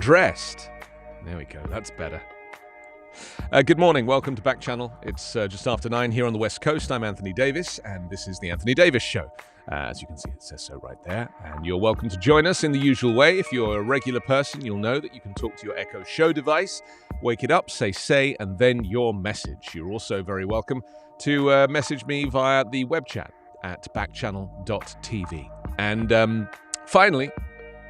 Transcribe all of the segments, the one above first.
Dressed. There we go. That's better. Good morning. Welcome to Backchannel. It's just after 9 here on the West Coast. I'm Anthony Davis, and this is the Anthony Davis Show. As you can see, it says so right there. And you're welcome to join us in the usual way. If you're a regular person, you'll know that you can talk to your Echo Show device, wake it up, say, and then your message. You're also very welcome to message me via the web chat at backchannel.tv. And finally,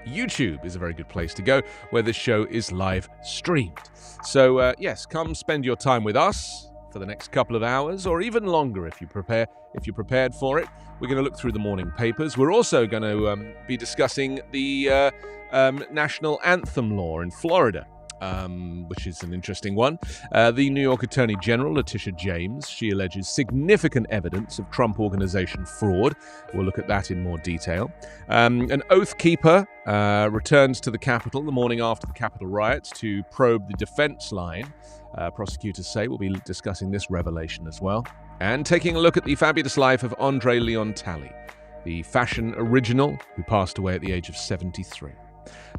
YouTube is a very good place to go, where this show is live streamed. So, yes, come spend your time with us for the next couple of hours, or even longer if you're prepared for it. We're going to look through the morning papers. We're also going to be discussing the national anthem law in Florida, which is an interesting one. The New York Attorney General, Letitia James, she alleges significant evidence of Trump Organization fraud. We'll look at that in more detail. An oath keeper returns to the Capitol the morning after the Capitol riots to probe the defense line. Prosecutors say we'll be discussing this revelation as well. And taking a look at the fabulous life of Andre Leon Talley, the fashion original who passed away at the age of 73.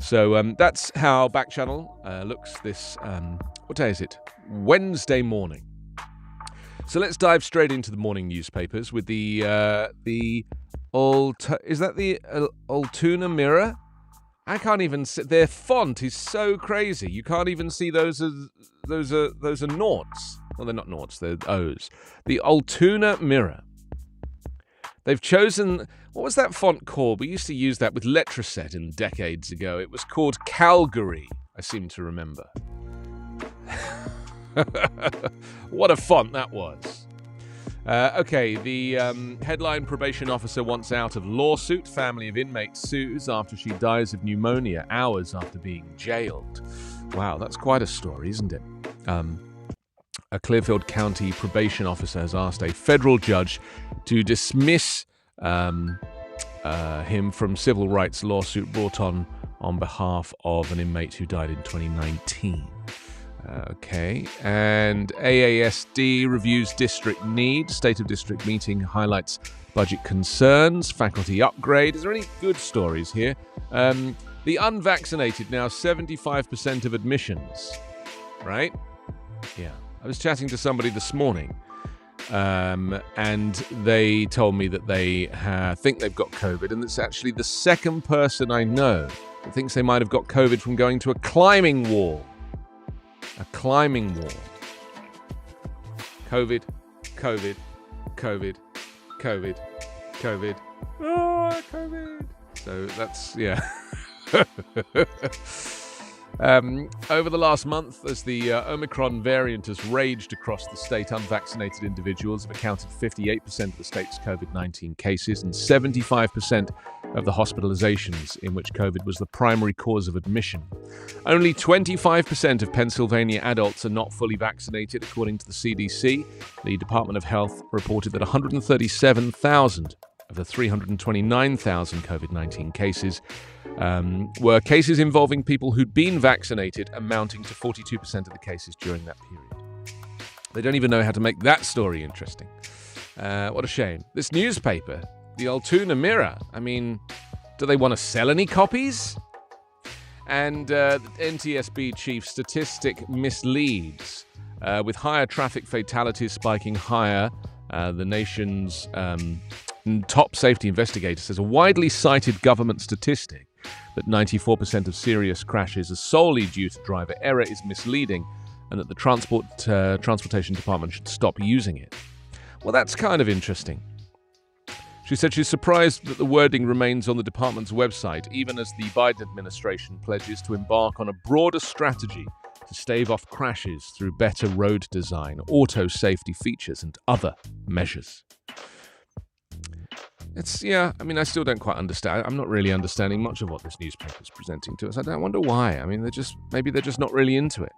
So that's how Backchannel looks this, what day is it? Wednesday morning. So let's dive straight into the morning newspapers with the Altoona Mirror? I can't even see, their font is so crazy. You can't even see those are noughts. Well, they're not noughts, they're O's. The Altoona Mirror. They've chosen, what was that font called? We used to use that with Letraset in decades ago. It was called Calgary, I seem to remember. What a font that was. Okay, the headline probation officer wants out of lawsuit. Family of inmate sues after she dies of pneumonia hours after being jailed. Wow, that's quite a story, isn't it? A Clearfield County probation officer has asked a federal judge to dismiss him from civil rights lawsuit brought on behalf of an inmate who died in 2019. Okay, and AASD reviews district needs. State of district meeting highlights budget concerns. Faculty upgrade. Is there any good stories here? The unvaccinated now 75% of admissions, right? Yeah. I was chatting to somebody this morning, and they told me that they think they've got COVID, and it's actually the second person I know that thinks they might have got COVID from going to a climbing wall. A climbing wall. COVID, COVID, COVID, COVID, COVID. Oh, COVID. So that's, yeah. Over the last month, as the Omicron variant has raged across the state, unvaccinated individuals have accounted for 58% of the state's COVID-19 cases and 75% of the hospitalizations in which COVID was the primary cause of admission. Only 25% of Pennsylvania adults are not fully vaccinated, according to the CDC. The Department of Health reported that 137,000 of the 329,000 COVID-19 cases were cases involving people who'd been vaccinated, amounting to 42% of the cases during that period. They don't even know how to make that story interesting. What a shame. This newspaper, the Altoona Mirror, I mean, do they want to sell any copies? And the NTSB chief statistic misleads, with higher traffic fatalities spiking higher. The nation's top safety investigator says a widely cited government statistic that 94% of serious crashes are solely due to driver error is misleading, and that the transportation department should stop using it. Well, that's kind of interesting. She said she's surprised that the wording remains on the department's website, even as the Biden administration pledges to embark on a broader strategy to stave off crashes through better road design, auto safety features, and other measures. I still don't quite understand. I'm not really understanding much of what this newspaper is presenting to us. I wonder why. I mean, maybe they're just not really into it.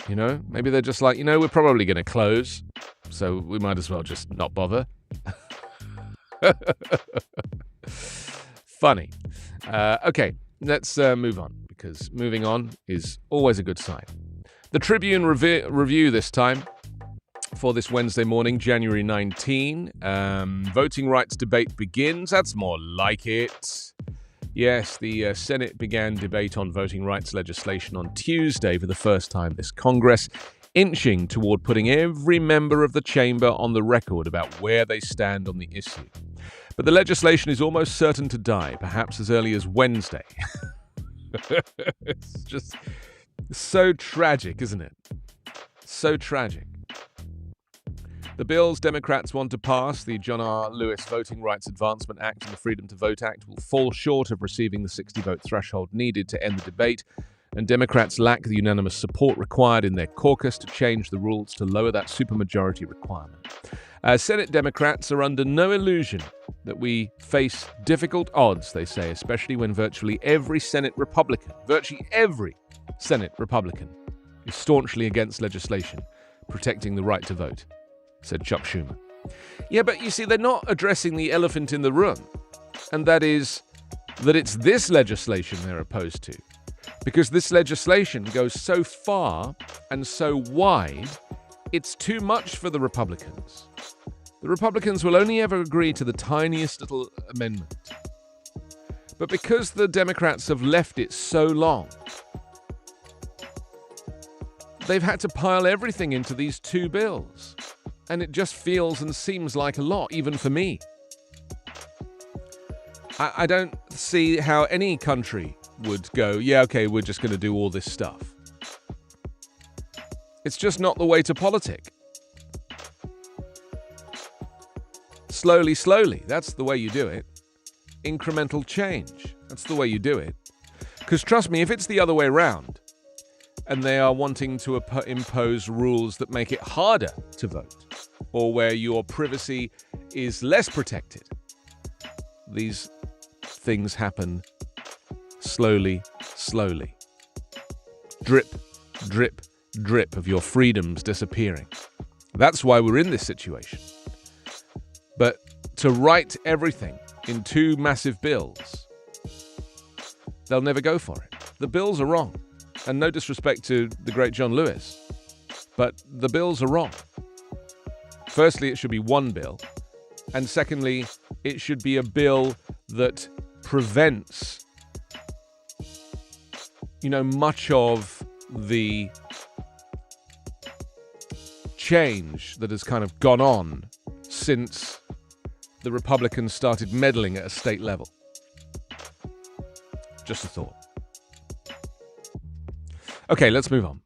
You know, maybe they're just like, we're probably going to close, so we might as well just not bother. Funny. Okay, let's move on, because moving on is always a good sign. The Tribune review this time for this Wednesday morning, January 19. Voting rights debate begins. That's more like it. Yes, the Senate began debate on voting rights legislation on Tuesday for the first time this Congress, inching toward putting every member of the chamber on the record about where they stand on the issue. But the legislation is almost certain to die, perhaps as early as Wednesday. It's just so tragic, isn't it? So tragic. The bills Democrats want to pass, the John R. Lewis Voting Rights Advancement Act and the Freedom to Vote Act, will fall short of receiving the 60-vote threshold needed to end the debate, and Democrats lack the unanimous support required in their caucus to change the rules to lower that supermajority requirement. Senate Democrats are under no illusion that we face difficult odds, they say, especially when virtually every Senate Republican, is staunchly against legislation protecting the right to vote, said Chuck Schumer. Yeah, but you see, they're not addressing the elephant in the room, and that is that it's this legislation they're opposed to, because this legislation goes so far and so wide, it's too much for the Republicans. The Republicans will only ever agree to the tiniest little amendment. But because the Democrats have left it so long, they've had to pile everything into these two bills. And it just feels and seems like a lot, even for me. I don't see how any country would go, yeah, okay, we're just going to do all this stuff. It's just not the way to politic. Slowly, slowly, that's the way you do it. Incremental change, that's the way you do it. Because trust me, if it's the other way around, and they are wanting to impose rules that make it harder to vote, or where your privacy is less protected, these things happen slowly, slowly. Drip, drip, drip of your freedoms disappearing. That's why we're in this situation. But to write everything in two massive bills, they'll never go for it. The bills are wrong. And no disrespect to the great John Lewis, but the bills are wrong. Firstly, it should be one bill. And secondly, it should be a bill that prevents, much of the change that has kind of gone on since the Republicans started meddling at a state level. Just a thought. Okay, let's move on.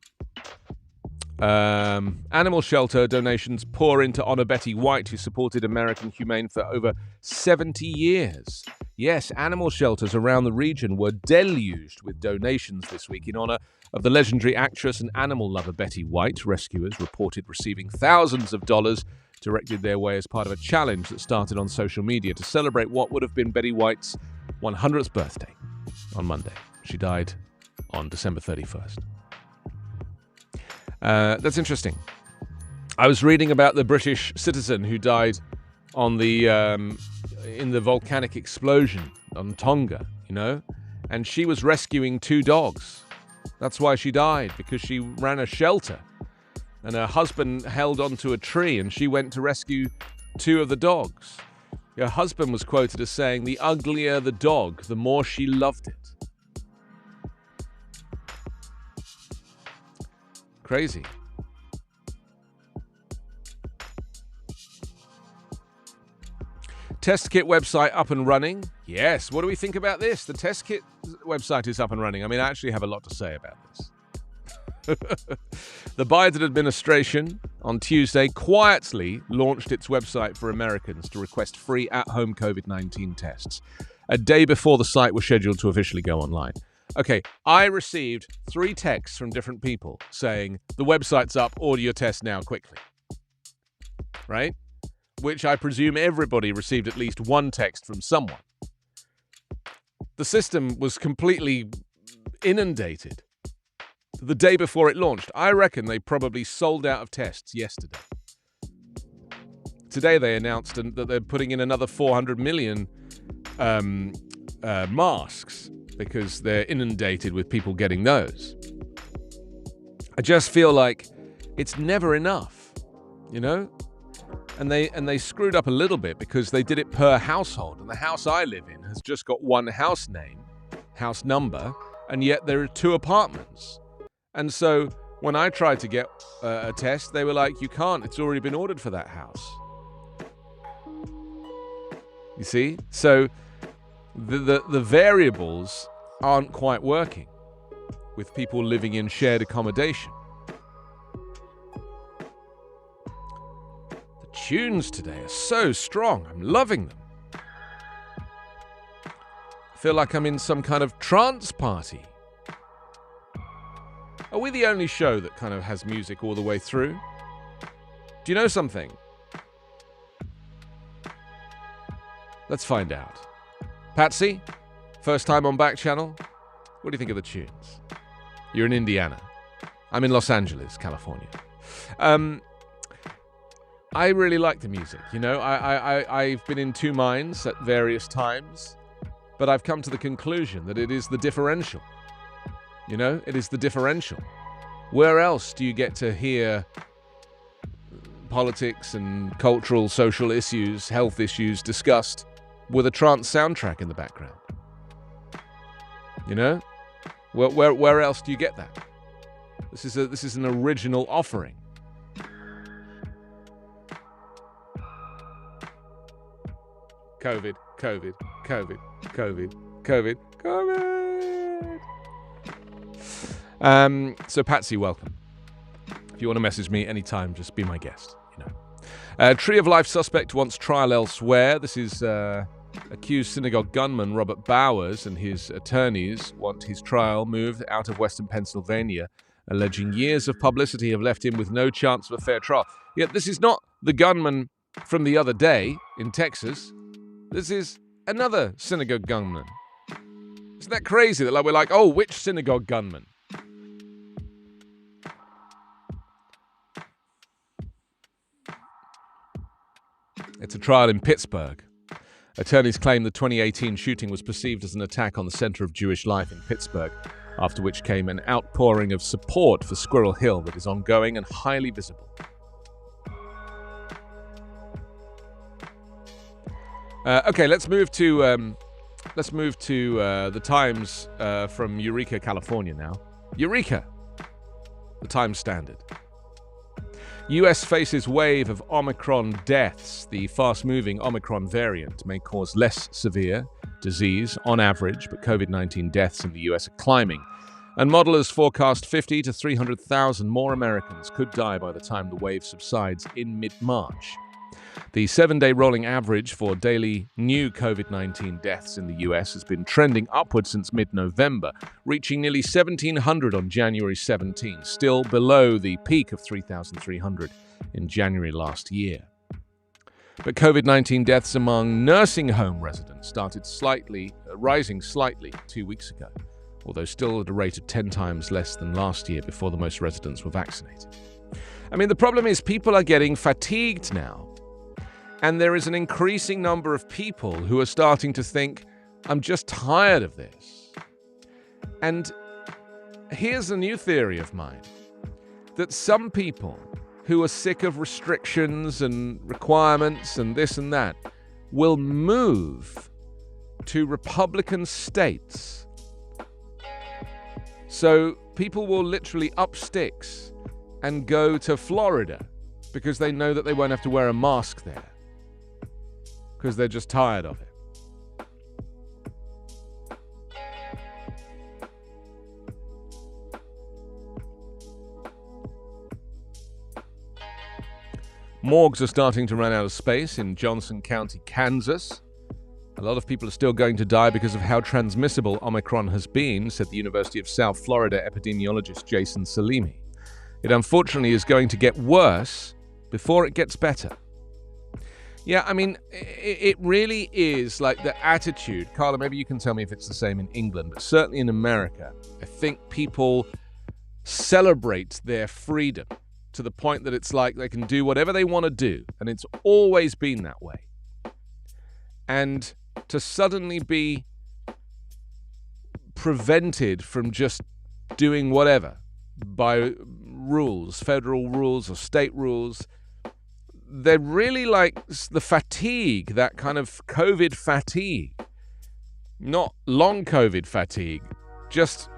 Animal shelter donations pour in to honor Betty White, who supported American Humane for over 70 years. Yes, animal shelters around the region were deluged with donations this week in honor of the legendary actress and animal lover Betty White. Rescuers reported receiving thousands of dollars directed their way as part of a challenge that started on social media to celebrate what would have been Betty White's 100th birthday on Monday. She died on December 31st. That's interesting. I was reading about the British citizen who died on the in the volcanic explosion on Tonga, and she was rescuing two dogs. That's why she died, because she ran a shelter, and her husband held onto a tree, and she went to rescue two of the dogs. Her husband was quoted as saying, "The uglier the dog, the more she loved it." Crazy. Test kit website up and running. Yes, what do we think about this? The test kit website is up and running. I mean, I actually have a lot to say about this. The Biden administration on Tuesday quietly launched its website for Americans to request free at-home COVID-19 tests, a day before the site was scheduled to officially go online. Okay, I received 3 texts from different people saying, the website's up, order your test now quickly. Right? Which I presume everybody received at least one text from someone. The system was completely inundated the day before it launched. I reckon they probably sold out of tests yesterday. Today they announced that they're putting in another 400 million masks, because they're inundated with people getting those. I just feel like it's never enough, And they screwed up a little bit because they did it per household, and the house I live in has just got one house name, house number, and yet there are 2 apartments. And so when I tried to get a test, they were like, you can't, it's already been ordered for that house. You see? So the variables aren't quite working with people living in shared accommodation. The tunes today are so strong. I'm loving them. I feel like I'm in some kind of trance party. Are we the only show that kind of has music all the way through? Do you know something? Let's find out. Patsy, first time on Backchannel. What do you think of the tunes? You're in Indiana. I'm in Los Angeles, California. I really like the music. You know, I've been in 2 minds at various times, but I've come to the conclusion that it is the differential. You know, it is the differential. Where else do you get to hear politics and cultural, social issues, health issues discussed with a trance soundtrack in the background? You know? Where else do you get that? This is an original offering. COVID, COVID, COVID, COVID, COVID, COVID. So Patsy, welcome. If you want to message me anytime, just be my guest. You know. Tree of Life suspect wants trial elsewhere. This is accused synagogue gunman Robert Bowers and his attorneys want his trial moved out of Western Pennsylvania, alleging years of publicity have left him with no chance of a fair trial. Yet this is not the gunman from the other day in Texas. This is another synagogue gunman. Isn't that crazy that we're like, oh, which synagogue gunman? It's a trial in Pittsburgh. Attorneys claim the 2018 shooting was perceived as an attack on the center of Jewish life in Pittsburgh, after which came an outpouring of support for Squirrel Hill that is ongoing and highly visible. Okay, let's move to the Times from Eureka, California now. Eureka, the Times Standard. U.S. faces wave of Omicron deaths. The fast-moving Omicron variant may cause less severe disease on average, but COVID-19 deaths in the U.S. are climbing. And modelers forecast 50 to 300,000 more Americans could die by the time the wave subsides in mid-March. The 7-day rolling average for daily new COVID-19 deaths in the US has been trending upward since mid-November, reaching nearly 1,700 on January 17, still below the peak of 3,300 in January last year. But COVID-19 deaths among nursing home residents started rising slightly 2 weeks ago, although still at a rate of 10 times less than last year before the most residents were vaccinated. I mean, the problem is people are getting fatigued now. And there is an increasing number of people who are starting to think, I'm just tired of this. And here's a new theory of mine, that some people who are sick of restrictions and requirements and this and that will move to Republican states. So people will literally up sticks and go to Florida because they know that they won't have to wear a mask there, because they're just tired of it. Morgues are starting to run out of space in Johnson County, Kansas. A lot of people are still going to die because of how transmissible Omicron has been, said the University of South Florida epidemiologist Jason Salimi. It unfortunately is going to get worse before it gets better. Yeah, I mean, it really is like the attitude. Carla, maybe you can tell me if it's the same in England, but certainly in America, I think people celebrate their freedom to the point that it's like they can do whatever they want to do, and it's always been that way. And to suddenly be prevented from just doing whatever by rules, federal rules or state rules, they're really like the fatigue, that kind of COVID fatigue, not long COVID fatigue, just,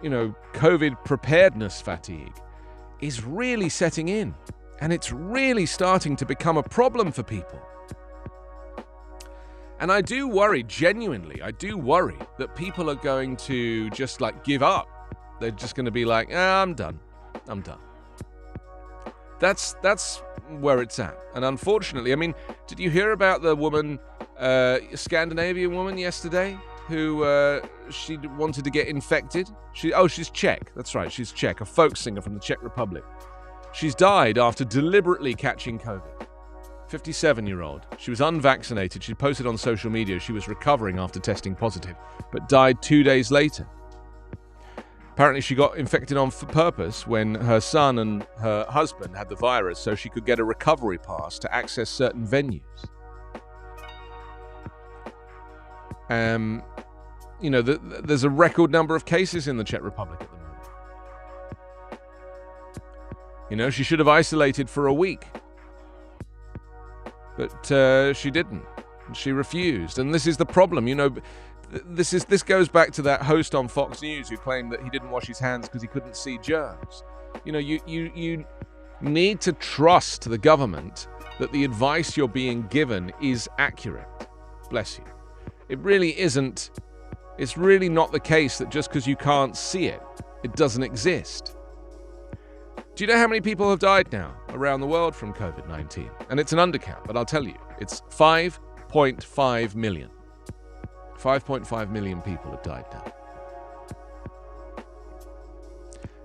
COVID preparedness fatigue is really setting in. And it's really starting to become a problem for people. And I do worry, genuinely, that people are going to just give up. They're just going to be like, I'm done. That's where it's at. And unfortunately, did you hear about the woman, Scandinavian woman yesterday, who she wanted to get infected? She's Czech. That's right, she's Czech, a folk singer from the Czech Republic. She's died after deliberately catching COVID. 57-year-old. She was unvaccinated. She posted on social media she was recovering after testing positive, but died 2 days later. Apparently she got infected on purpose when her son and her husband had the virus so she could get a recovery pass to access certain venues. There's a record number of cases in the Czech Republic at the moment. She should have isolated for a week. But she didn't. She refused. And this is the problem. This goes back to that host on Fox News who claimed that he didn't wash his hands because he couldn't see germs. You need to trust the government that the advice you're being given is accurate. Bless you. It really isn't. It's really not the case that just because you can't see it, it doesn't exist. Do you know how many people have died now around the world from COVID-19? And it's an undercount, but I'll tell you, it's 5.5 million. 5.5 million people have died now.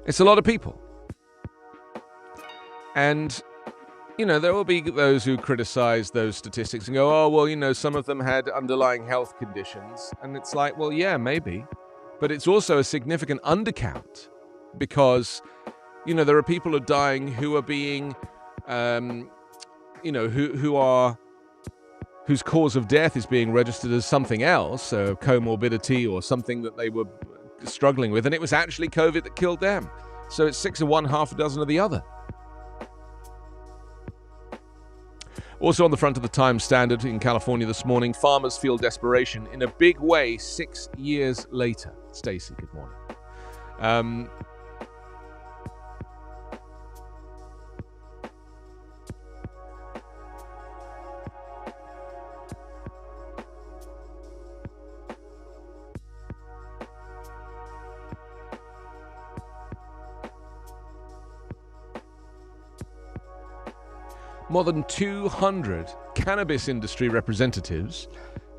It's a lot of people. And, there will be those who criticize those statistics and go, some of them had underlying health conditions. And it's like, well, yeah, maybe. But it's also a significant undercount because there are people who are dying who are being, whose cause of death is being registered as something else, a comorbidity or something that they were struggling with, and it was actually COVID that killed them. So it's 6 of one, half a dozen of the other. Also on the front of the Times Standard in California this morning, farmers feel desperation in a big way 6 years later. Stacey, good morning. More than 200 cannabis industry representatives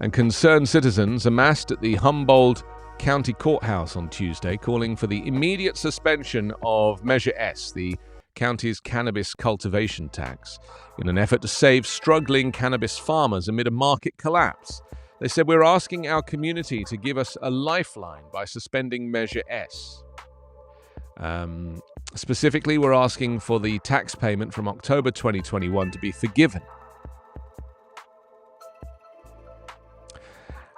and concerned citizens amassed at the Humboldt County Courthouse on Tuesday, calling for the immediate suspension of Measure S, the county's cannabis cultivation tax, in an effort to save struggling cannabis farmers amid a market collapse. They said, "We're asking our community to give us a lifeline by suspending Measure S. Specifically, we're asking for the tax payment from October 2021 to be forgiven."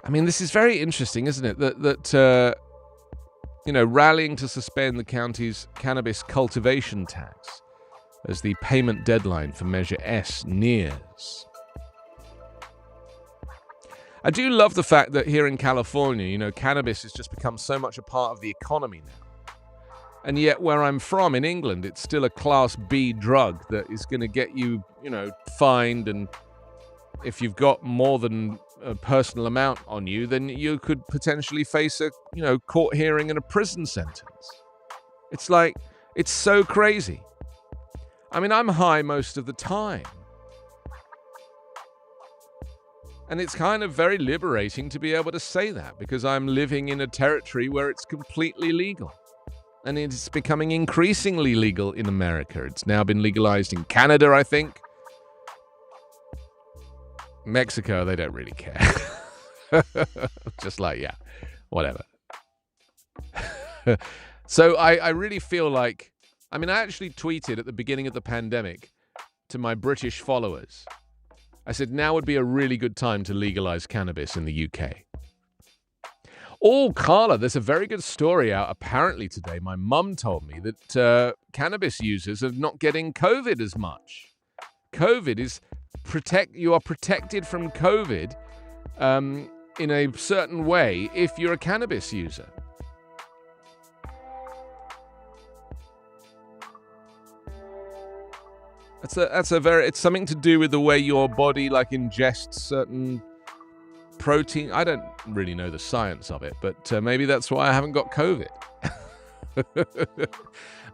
This is very interesting, isn't it? That rallying to suspend the county's cannabis cultivation tax as the payment deadline for Measure S nears. I do love the fact that here in California, cannabis has just become so much a part of the economy now. And yet where I'm from in England, it's still a Class B drug that is going to get you, fined. And if you've got more than a personal amount on you, then you could potentially face a, court hearing and a prison sentence. It's like, it's so crazy. I'm high most of the time. And it's kind of very liberating to be able to say that because I'm living in a territory where it's completely legal. And it's becoming increasingly legal in America. It's now been legalized in Canada, I think. Mexico, they don't really care. Just like, yeah, whatever. So I really feel like, I actually tweeted at the beginning of the pandemic to my British followers. I said, now would be a really good time to legalize cannabis in the UK. Oh, Carla, there's a very good story out apparently today. My mum told me that cannabis users are not getting COVID as much. COVID is you are protected from COVID in a certain way if you're a cannabis user. It's something to do with the way your body ingests certain protein. I don't really know the science of it, but maybe that's why I haven't got COVID.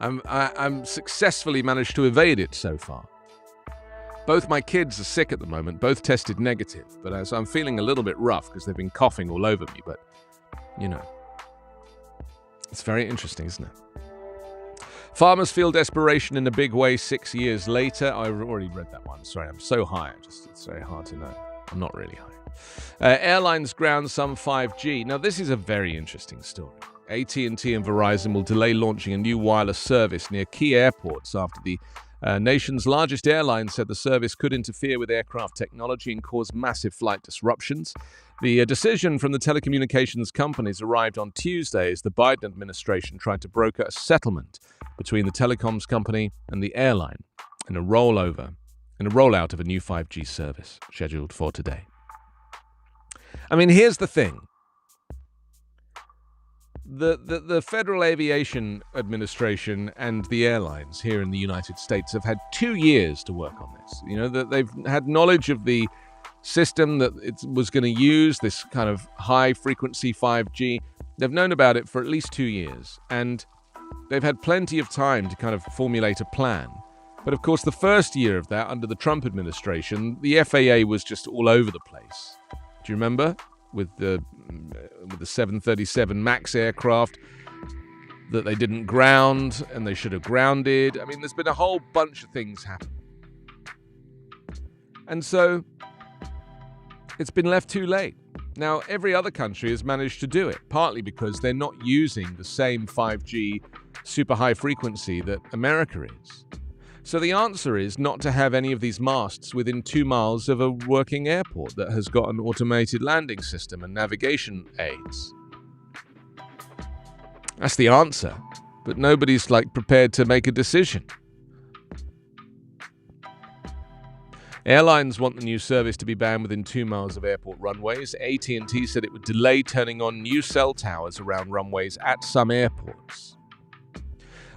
I'm successfully managed to evade it so far. Both my kids are sick at the moment, both tested negative, but so I'm feeling a little bit rough because they've been coughing all over me, but, it's very interesting, isn't it? Farmers feel desperation in a big way 6 years later. I've already read that one. Sorry, I'm so high. It's very hard to know. I'm not really high. Airlines ground some 5G. Now, this is a very interesting story. AT&T and Verizon will delay launching a new wireless service near key airports after the nation's largest airline said the service could interfere with aircraft technology and cause massive flight disruptions. The decision from the telecommunications companies arrived on Tuesday as the Biden administration tried to broker a settlement between the telecoms company and the airline in a rollout of a new 5G service scheduled for today. I mean, here's the thing. The Federal Aviation Administration and the airlines here in the United States have had 2 years to work on this. That they've had knowledge of the system that it was going to use, this kind of high-frequency 5G. They've known about it for at least 2 years, and they've had plenty of time to kind of formulate a plan. But of course, the first year of that, under the Trump administration, the FAA was just all over the place. Do you remember? With the 737 MAX aircraft that they didn't ground and they should have grounded. I mean, there's been a whole bunch of things happen. And so it's been left too late. Now, every other country has managed to do it, partly because they're not using the same 5G super high frequency that America is. So the answer is not to have any of these masts within 2 miles of a working airport that has got an automated landing system and navigation aids. That's the answer, but nobody's prepared to make a decision. Airlines want the new service to be banned within 2 miles of airport runways. AT&T said it would delay turning on new cell towers around runways at some airports.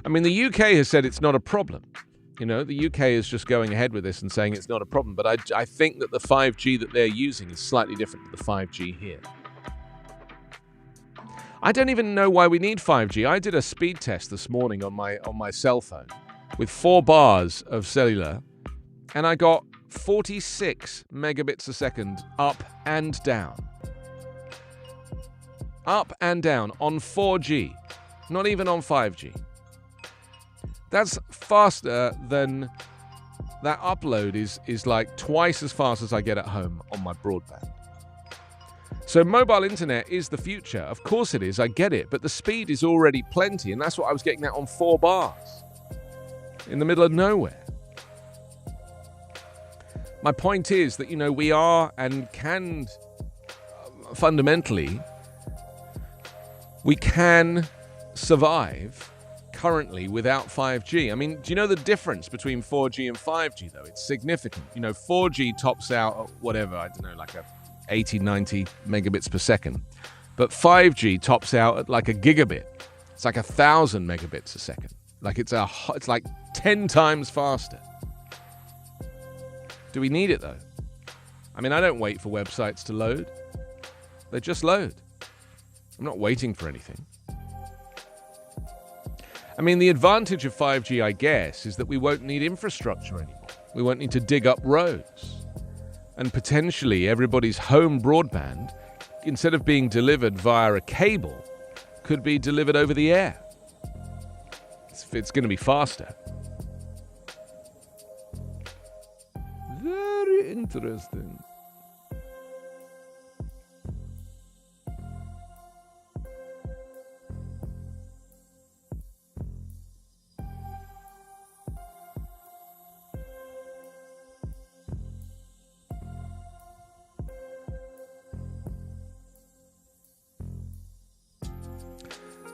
I mean, the UK has said it's not a problem. The UK is just going ahead with this and saying it's not a problem, but I think that the 5G that they're using is slightly different to the 5G here. I don't even know why we need 5G. I did a speed test this morning on my cell phone with 4 bars of cellular, and I got 46 megabits a second up and down. Up and down on 4G, not even on 5G. That's faster than that upload is twice as fast as I get at home on my broadband. So mobile internet is the future. Of course it is, I get it, but the speed is already plenty, and that's what I was getting at on 4 bars in the middle of nowhere. My point is that, we are and can fundamentally, we can survive currently without 5G. I mean, do you know the difference between 4G and 5G, though? It's significant. 4G tops out at whatever, I don't know, a 80, 90 megabits per second. But 5G tops out at a gigabit. It's 1,000 megabits a second. It's 10 times faster. Do we need it, though? I mean, I don't wait for websites to load. They just load. I'm not waiting for anything. I mean, the advantage of 5G, I guess, is that we won't need infrastructure anymore. We won't need to dig up roads. And potentially everybody's home broadband, instead of being delivered via a cable, could be delivered over the air. It's going to be faster. Very interesting.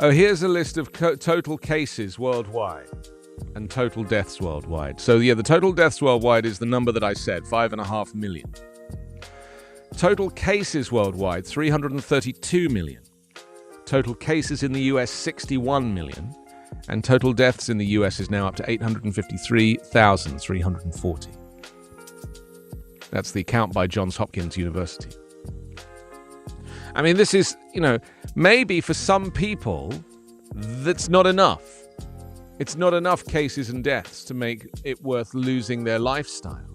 Oh, here's a list of total cases worldwide and total deaths worldwide. So, the total deaths worldwide is the number that I said, 5.5 million. Total cases worldwide, 332 million. Total cases in the US, 61 million. And total deaths in the US is now up to 853,340. That's the count by Johns Hopkins University. I mean, this is, maybe for some people, that's not enough. It's not enough cases and deaths to make it worth losing their lifestyle.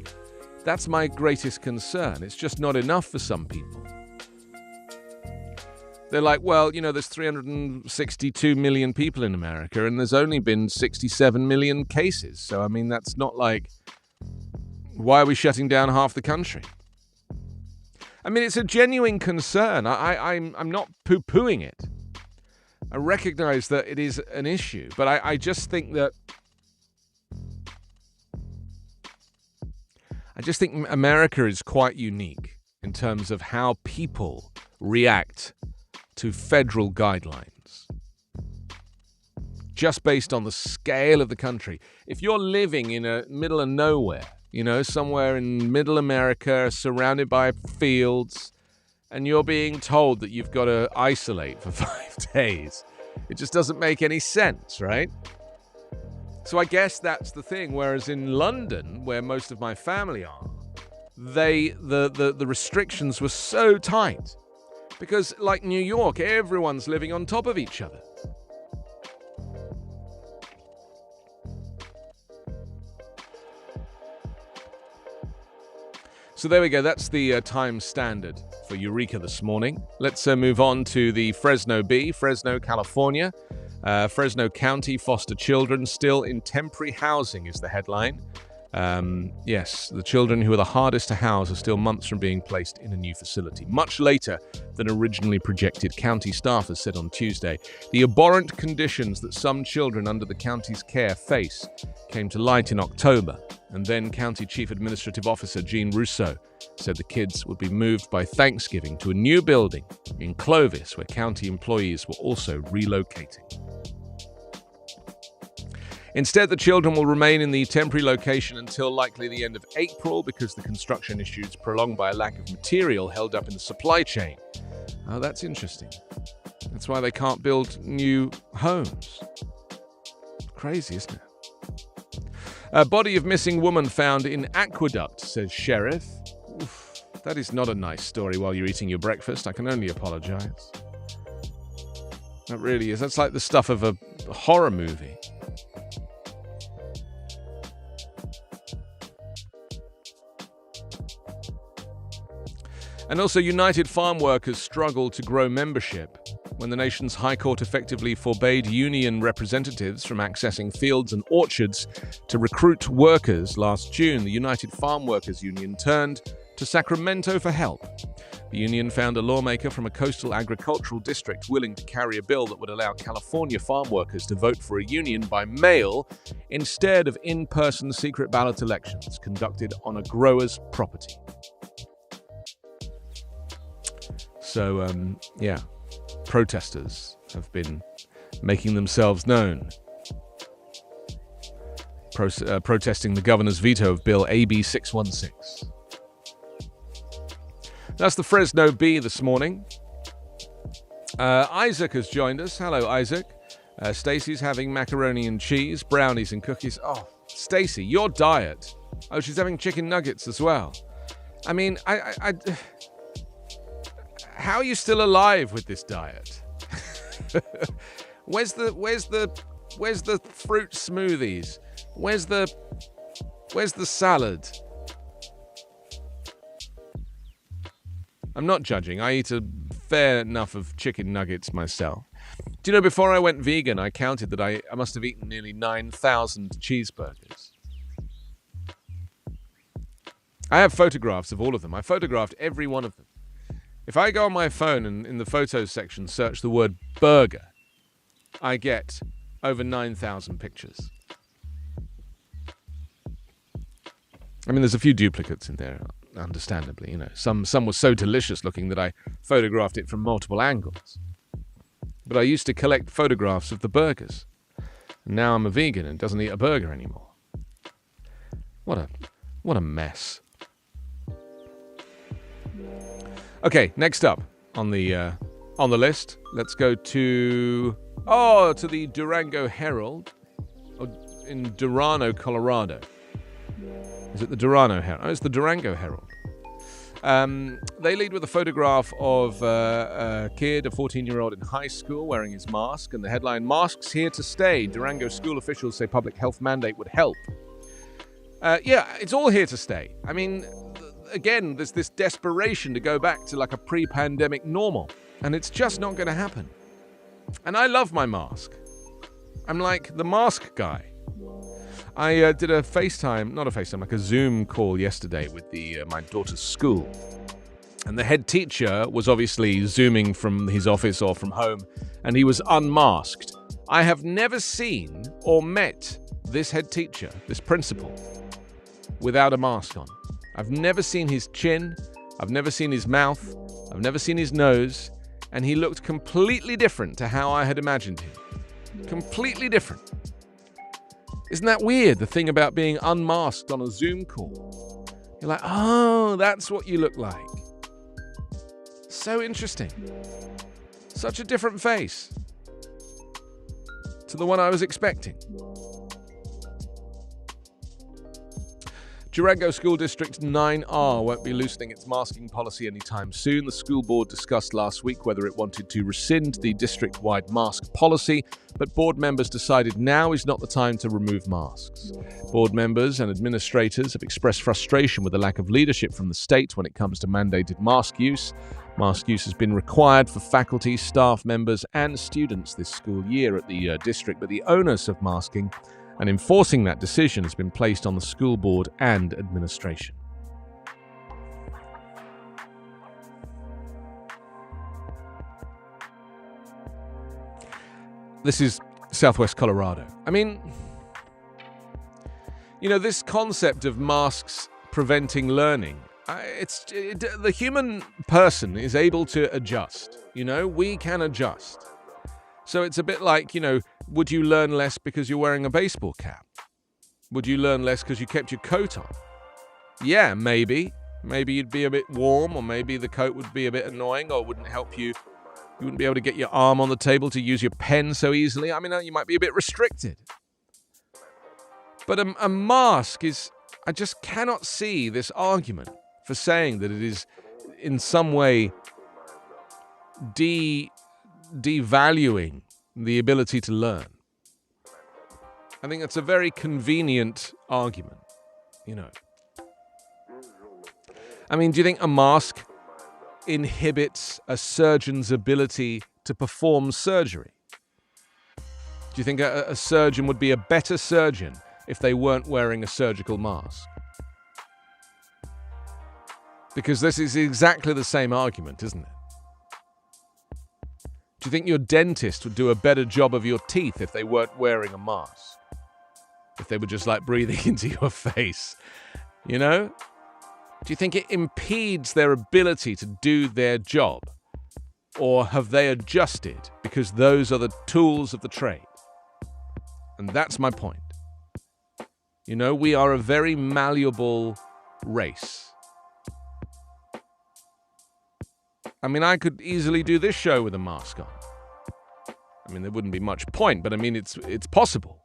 That's my greatest concern. It's just not enough for some people. They're like, well, there's 362 million people in America and there's only been 67 million cases. So, I mean, that's not like, why are we shutting down half the country? I mean, it's a genuine concern. I'm not poo-pooing it. I recognize that it is an issue, but I just think that America is quite unique in terms of how people react to federal guidelines. Just based on the scale of the country. If you're living in a middle of nowhere, somewhere in middle America, surrounded by fields, and you're being told that you've got to isolate for 5 days, it just doesn't make any sense, right? So I guess that's the thing. Whereas in London, where most of my family are, the restrictions were so tight. Because, like New York, everyone's living on top of each other. So there we go. That's the time standard for Eureka this morning. Let's move on to the Fresno Bee, Fresno, California. Fresno County foster children still in temporary housing is the headline. Yes, the children who are the hardest to house are still months from being placed in a new facility, much later than originally projected, county staffers said on Tuesday. The abhorrent conditions that some children under the county's care face came to light in October, and then County Chief Administrative Officer Jean Rousseau said the kids would be moved by Thanksgiving to a new building in Clovis, where county employees were also relocating. Instead, the children will remain in the temporary location until likely the end of April because the construction issues prolonged by a lack of material held up in the supply chain. Oh, that's interesting. That's why they can't build new homes. Crazy, isn't it? A body of missing woman found in aqueduct, says sheriff. Oof, that is not a nice story while you're eating your breakfast. I can only apologize. That really is. That's like the stuff of a horror movie. And also, United Farm Workers struggle to grow membership. When the nation's High Court effectively forbade union representatives from accessing fields and orchards to recruit workers last June, the United Farm Workers Union turned to Sacramento for help. The union found a lawmaker from a coastal agricultural district willing to carry a bill that would allow California farm workers to vote for a union by mail instead of in-person secret ballot elections conducted on a grower's property. So, protesters have been making themselves known, protesting the governor's veto of Bill AB 616. That's the Fresno Bee this morning. Isaac has joined us. Hello, Isaac. Stacey's having macaroni and cheese, brownies and cookies. Oh, Stacey, your diet. Oh, she's having chicken nuggets as well. I mean, how are you still alive with this diet? Where's the fruit smoothies? Where's the salad? I'm not judging. I eat a fair enough of chicken nuggets myself. Do you know, before I went vegan, I counted that I must have eaten nearly 9,000 cheeseburgers. I have photographs of all of them. I photographed every one of them. If I go on my phone and in the photos section search the word burger, I get over 9,000 pictures. I mean, there's a few duplicates in there, understandably. Some were so delicious looking that I photographed it from multiple angles. But I used to collect photographs of the burgers. And now I'm a vegan and doesn't eat a burger anymore. What a mess. Okay, next up on the list, let's go to the Durango Herald in Durano, Colorado. Is it the Durano Herald? Oh, it's the Durango Herald. They lead with a photograph of a kid, a 14-year-old in high school, wearing his mask, and the headline, "Masks Here to Stay. Durango school officials say public health mandate would help." Yeah, it's all here to stay. I mean, again, there's this desperation to go back to like a pre-pandemic normal, and it's just not going to happen. And I love my mask. I'm like the mask guy. I did a Zoom call yesterday with my daughter's school. And the head teacher was obviously Zooming from his office or from home, and he was unmasked. I have never seen or met this head teacher, this principal, without a mask on. I've never seen his chin, I've never seen his mouth, I've never seen his nose, and he looked completely different to how I had imagined him. Completely different. Isn't that weird, the thing about being unmasked on a Zoom call? You're like, oh, that's what you look like. So interesting. Such a different face to the one I was expecting. Durango School District 9R won't be loosening its masking policy anytime soon. The school board discussed last week whether it wanted to rescind the district-wide mask policy, but board members decided now is not the time to remove masks. Board members and administrators have expressed frustration with the lack of leadership from the state when it comes to mandated mask use. Mask use has been required for faculty, staff members, and students this school year at the district, but the onus of masking and enforcing that decision has been placed on the school board and administration. This is Southwest Colorado. I mean, this concept of masks preventing learning, the human person is able to adjust. We can adjust. So it's a bit like, would you learn less because you're wearing a baseball cap? Would you learn less because you kept your coat on? Yeah, maybe. Maybe you'd be a bit warm, or maybe the coat would be a bit annoying, or wouldn't help you. You wouldn't be able to get your arm on the table to use your pen so easily. I mean, you might be a bit restricted. But a mask is... I just cannot see this argument for saying that it is in some way devaluing the ability to learn. I think that's a very convenient argument, I mean, do you think a mask inhibits a surgeon's ability to perform surgery? Do you think a surgeon would be a better surgeon if they weren't wearing a surgical mask? Because this is exactly the same argument, isn't it? Do you think your dentist would do a better job of your teeth if they weren't wearing a mask? If they were just like breathing into your face? Do you think it impedes their ability to do their job? Or have they adjusted because those are the tools of the trade? And that's my point. We are a very malleable race. I mean, I could easily do this show with a mask on. I mean, there wouldn't be much point, but I mean, it's possible.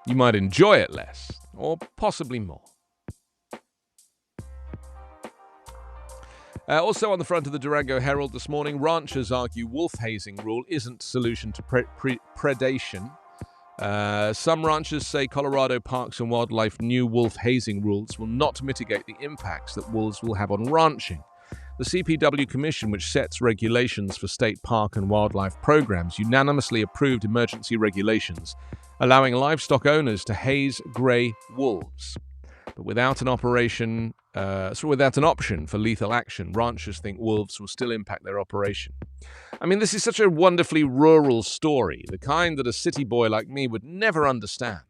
You might enjoy it less, or possibly more. Also on the front of the Durango Herald this morning, ranchers argue wolf hazing rule isn't solution to predation. Some ranchers say Colorado Parks and Wildlife new wolf hazing rules will not mitigate the impacts that wolves will have on ranching. The CPW Commission, which sets regulations for state park and wildlife programs, unanimously approved emergency regulations allowing livestock owners to haze gray wolves. But without an option for lethal action, ranchers think wolves will still impact their operation. I mean, this is such a wonderfully rural story, the kind that a city boy like me would never understand.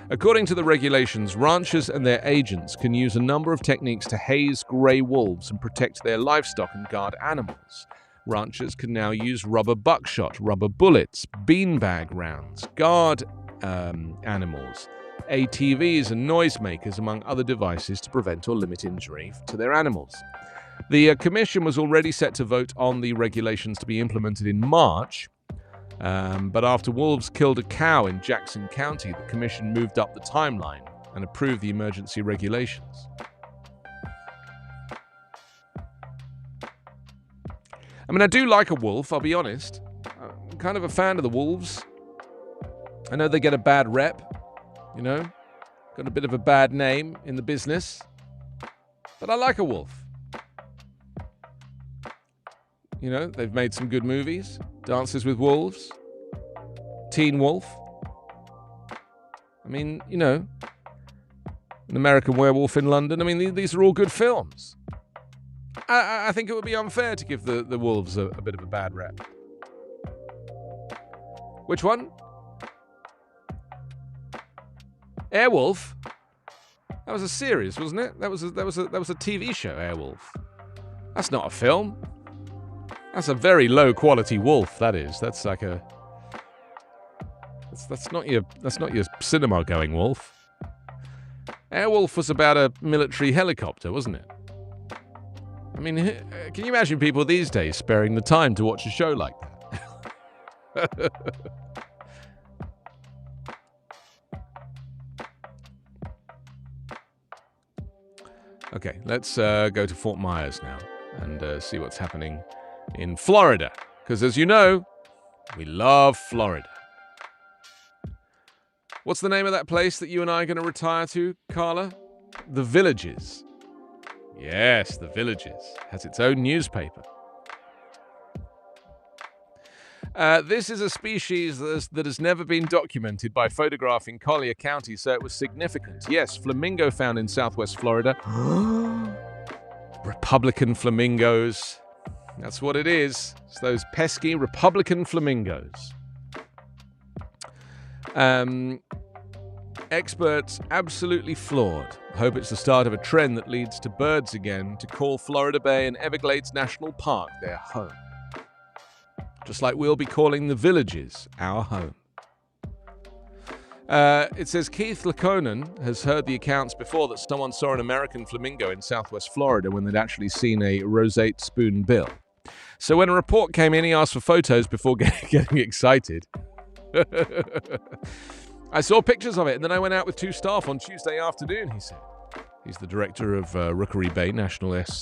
According to the regulations, ranchers and their agents can use a number of techniques to haze grey wolves and protect their livestock and guard animals. Ranchers can now use rubber buckshot, rubber bullets, beanbag rounds, guard animals, ATVs and noisemakers, among other devices, to prevent or limit injury to their animals. The commission was already set to vote on the regulations to be implemented in March, but after wolves killed a cow in Jackson County, the commission moved up the timeline and approved the emergency regulations. I mean, I do like a wolf, I'll be honest. I'm kind of a fan of the wolves. I know they get a bad rep, got a bit of a bad name in the business, but I like a wolf. They've made some good movies. Dances with Wolves, Teen Wolf. I mean, An American Werewolf in London. I mean, these are all good films. I think it would be unfair to give the wolves a bit of a bad rep. Which one? Airwolf? That was a series, wasn't it? That was a TV show, Airwolf. That's not a film. That's a very low quality wolf, that is. That's like that's not your cinema going wolf. Airwolf was about a military helicopter, wasn't it? I mean, can you imagine people these days sparing the time to watch a show like that? Okay, let's go to Fort Myers now and see what's happening in Florida. Because as you know, we love Florida. What's the name of that place that you and I are going to retire to, Carla? The Villages. Yes, The Villages. Has its own newspaper. This is a species that has never been documented by photograph in Collier County, so it was significant. Yes, flamingo found in southwest Florida. Republican flamingos. That's what it is. It's those pesky Republican flamingos. Experts absolutely floored. Hope it's the start of a trend that leads to birds again to call Florida Bay and Everglades National Park their home. Just like we'll be calling the Villages our home. It says Keith Laconan has heard the accounts before that someone saw an American flamingo in southwest Florida when they'd actually seen a roseate spoonbill. So when a report came in, he asked for photos before getting excited. I saw pictures of it, and then I went out with 2 staff on Tuesday afternoon, he said. He's the director of Rookery Bay National Estuarine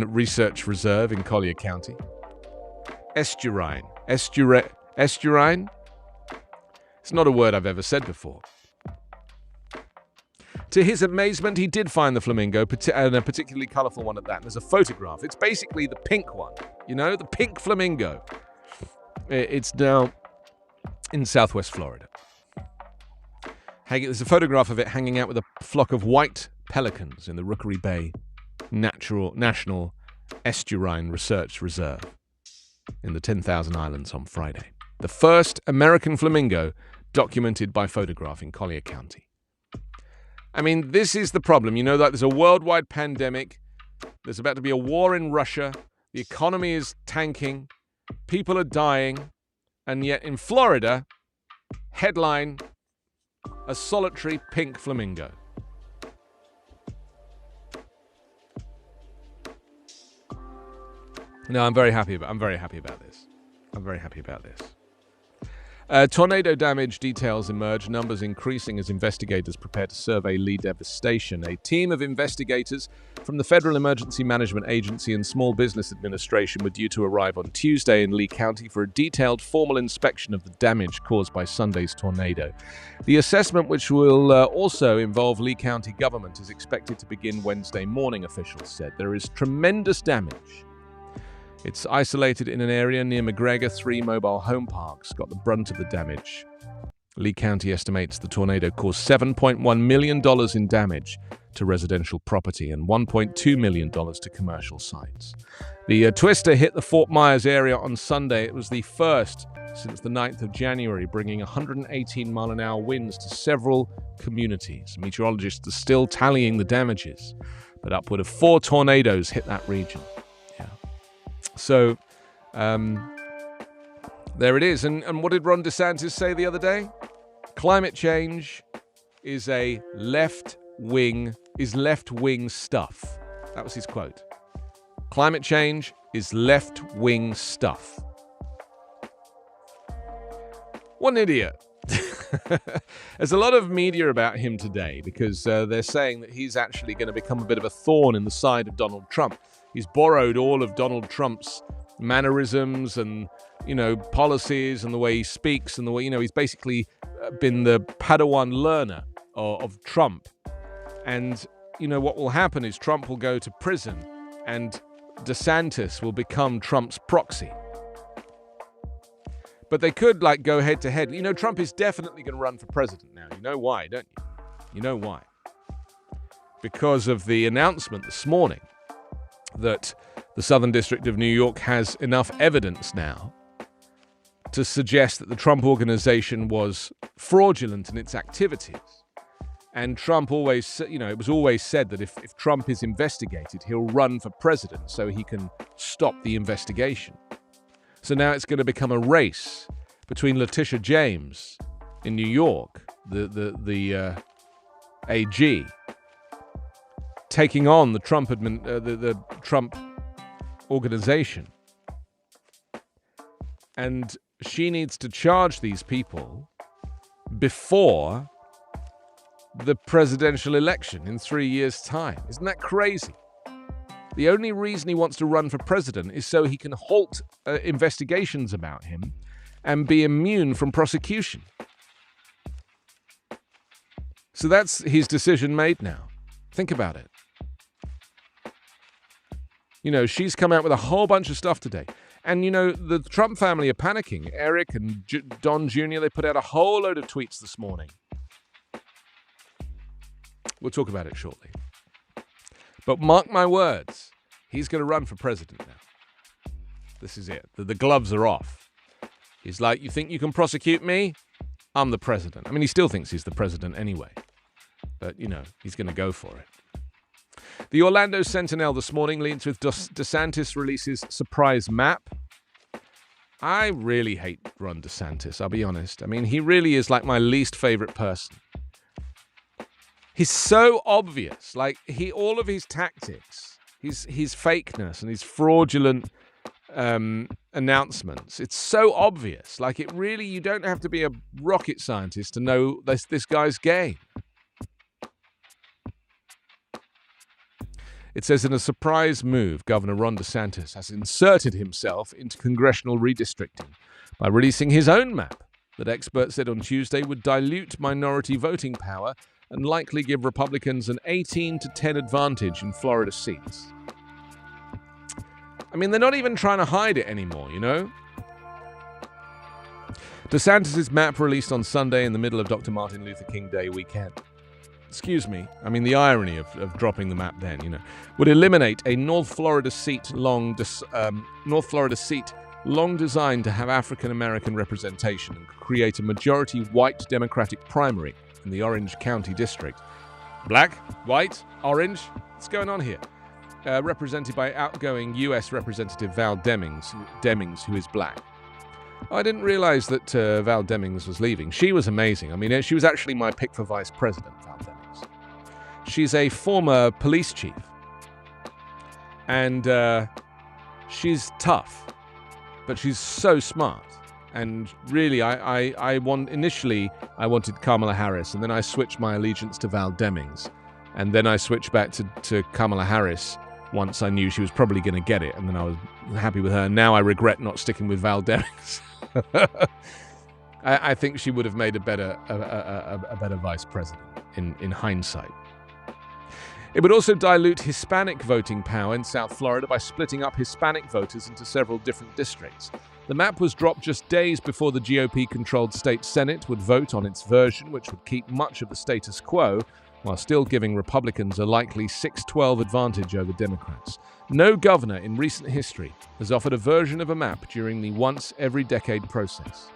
Research Reserve in Collier County. Estuarine? It's not a word I've ever said before. To his amazement, he did find the flamingo, and a particularly colourful one at that. And there's a photograph. It's basically the pink one, the pink flamingo. It's now in southwest Florida. There's a photograph of it hanging out with a flock of white pelicans in the Rookery Bay National Estuarine Research Reserve in the 10,000 Islands on Friday. The first American flamingo documented by photograph in Collier County. I mean, this is the problem. That there's a worldwide pandemic. There's about to be a war in Russia. The economy is tanking. People are dying. And yet in Florida, headline, a solitary pink flamingo. No, I'm very happy about this. Tornado damage details emerge, numbers increasing as investigators prepare to survey Lee devastation. A team of investigators from the Federal Emergency Management Agency and Small Business Administration were due to arrive on Tuesday in Lee County for a detailed formal inspection of the damage caused by Sunday's tornado. The assessment, which will also involve Lee County government, is expected to begin Wednesday morning, officials said. There is tremendous damage. It's isolated in an area near McGregor. 3 mobile home parks got the brunt of the damage. Lee County estimates the tornado caused $7.1 million in damage to residential property and $1.2 million to commercial sites. The twister hit the Fort Myers area on Sunday. It was the first since the 9th of January, bringing 118-mile-an-hour winds to several communities. Meteorologists are still tallying the damages, but upward of 4 tornadoes hit that region. So, There it is. And what did Ron DeSantis say the other day? Climate change is left-wing stuff. That was his quote. Climate change is left-wing stuff. What an idiot. There's a lot of media about him today because they're saying that he's actually going to become a bit of a thorn in the side of Donald Trump. He's borrowed all of Donald Trump's mannerisms and, policies and the way he speaks and the way, he's basically been the Padawan learner of Trump. And, what will happen is Trump will go to prison and DeSantis will become Trump's proxy. But they could, go head-to-head. Trump is definitely going to run for president now. You know why, don't you? You know why. Because of the announcement this morning that the Southern District of New York has enough evidence now to suggest that the Trump organization was fraudulent in its activities. And Trump always, it was always said that if Trump is investigated, he'll run for president so he can stop the investigation. So now it's going to become a race between Letitia James in New York, the AG, taking on the Trump organization. And she needs to charge these people before the presidential election in 3 years' time. Isn't that crazy? The only reason he wants to run for president is so he can halt investigations about him and be immune from prosecution. So that's his decision made now. Think about it. She's come out with a whole bunch of stuff today. And, the Trump family are panicking. Eric and Don Jr., they put out a whole load of tweets this morning. We'll talk about it shortly. But mark my words, he's going to run for president now. This is it. The gloves are off. He's like, you think you can prosecute me? I'm the president. I mean, he still thinks he's the president anyway. But, he's going to go for it. The Orlando Sentinel this morning leads with DeSantis releases surprise map. I really hate Ron DeSantis, I'll be honest. I mean, he really is like my least favorite person. He's so obvious. All of his tactics, his fakeness and his fraudulent announcements, it's so obvious. You don't have to be a rocket scientist to know this guy's game. It says, in a surprise move, Governor Ron DeSantis has inserted himself into congressional redistricting by releasing his own map that experts said on Tuesday would dilute minority voting power and likely give Republicans an 18-10 advantage in Florida seats. I mean, they're not even trying to hide it anymore, DeSantis' map released on Sunday in the middle of Dr. Martin Luther King Day weekend. Excuse me, I mean the irony of dropping the map then, would eliminate a North Florida seat long designed to have African American representation and create a majority white Democratic primary in the Orange County District. Black, white, orange, what's going on here? Represented by outgoing U.S. Representative Val Demings, who is black. I didn't realize that Val Demings was leaving. She was amazing. I mean, she was actually my pick for vice president, Val Demings. She's a former police chief. And she's tough, but she's so smart. And really, initially I wanted Kamala Harris, and then I switched my allegiance to Val Demings. And then I switched back to Kamala Harris once I knew she was probably going to get it, and then I was happy with her. Now I regret not sticking with Val Demings. I think she would have made a better vice president in hindsight. It would also dilute Hispanic voting power in South Florida by splitting up Hispanic voters into several different districts. The map was dropped just days before the GOP-controlled state Senate would vote on its version, which would keep much of the status quo, while still giving Republicans a likely 6-12 advantage over Democrats. No governor in recent history has offered a version of a map during the once-every-decade process.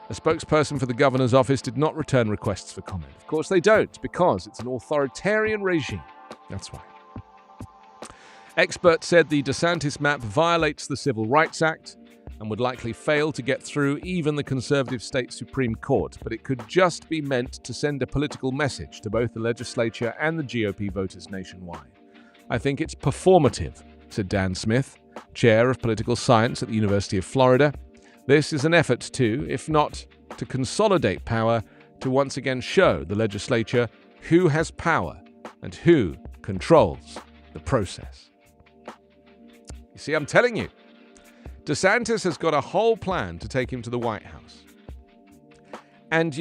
A spokesperson for the governor's office did not return requests for comment. Of course they don't, because it's an authoritarian regime. That's why. Experts said the DeSantis map violates the Civil Rights Act and would likely fail to get through even the conservative state Supreme Court, but it could just be meant to send a political message to both the legislature and the GOP voters nationwide. I think it's performative, said Dan Smith, chair of political science at the University of Florida. This is an effort to, if not to consolidate power, to once again show the legislature who has power and who controls the process. You see, I'm telling you, DeSantis has got a whole plan to take him to the White House. And,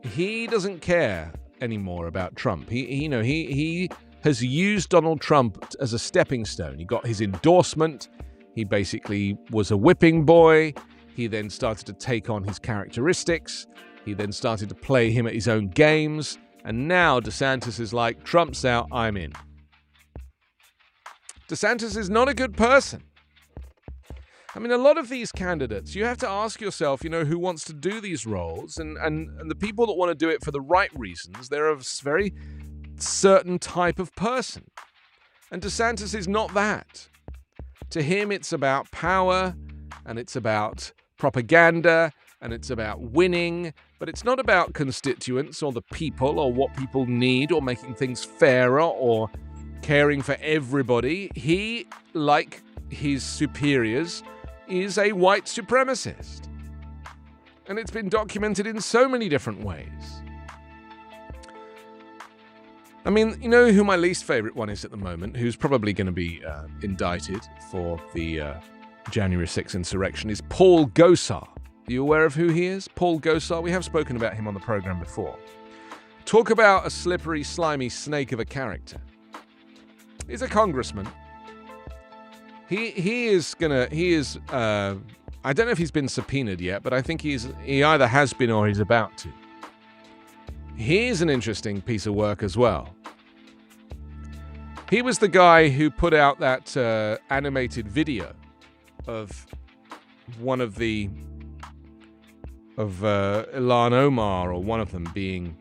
he doesn't care anymore about Trump. He has used Donald Trump as a stepping stone. He got his endorsement. He basically was a whipping boy. He then started to take on his characteristics. He then started to play him at his own games. And now DeSantis is like, Trump's out, I'm in. DeSantis is not a good person. I mean, a lot of these candidates, you have to ask yourself, who wants to do these roles, and the people that want to do it for the right reasons, they're a very certain type of person. And DeSantis is not that. To him, it's about power, and it's about propaganda, and it's about winning, but it's not about constituents or the people or what people need or making things fairer or caring for everybody. He, like his superiors, is a white supremacist. And it's been documented in so many different ways. I mean, you know who my least favorite one is at the moment, who's probably going to be indicted for the January 6th insurrection, is Paul Gosar. Are you aware of who he is? Paul Gosar? We have spoken about him on the program before. Talk about a slippery, slimy snake of a character. He's a congressman. He is, I don't know if he's been subpoenaed yet, but I think he either has been or he's about to. He's an interesting piece of work as well. He was the guy who put out that animated video of one of Ilhan Omar, or one of them, being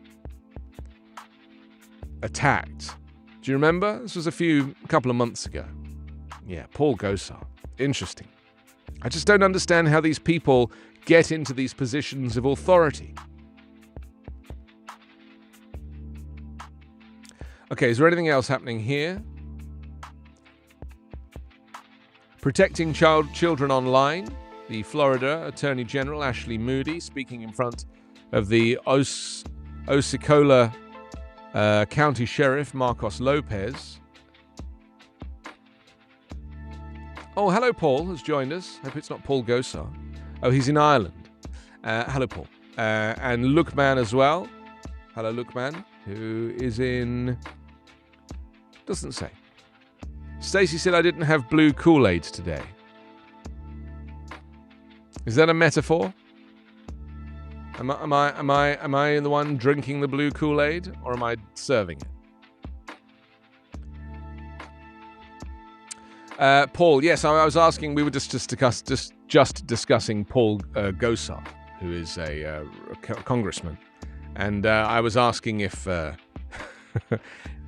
attacked. Do you remember? This was a couple of months ago. Yeah, Paul Gosar. Interesting. I just don't understand how these people get into these positions of authority. Okay, is there anything else happening here? Protecting children online. The Florida Attorney General Ashley Moody speaking in front of the Osceola County Sheriff Marcos Lopez. Oh, hello, Paul has joined us. Hope it's not Paul Gosar. Oh, he's in Ireland. Hello, Paul. And Lookman as well. Hello, Lookman, who is in... Doesn't say. Stacey said I didn't have blue Kool-Aid today. Is that a metaphor? Am I the one drinking the blue Kool-Aid, or am I serving it? Paul, yes, I was asking. We were just discussing Paul Gosar, who is a congressman, and I was asking if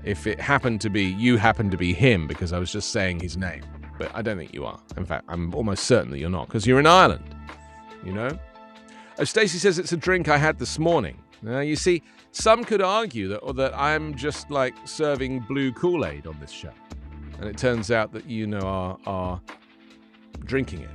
if it happened to be you, happened to be him, because I was just saying his name, but I don't think you are. In fact, I'm almost certain that you're not, because you're in Ireland. Oh, Stacey says it's a drink I had this morning. You see, some could argue that I'm just like serving blue Kool-Aid on this show. And it turns out that are drinking it.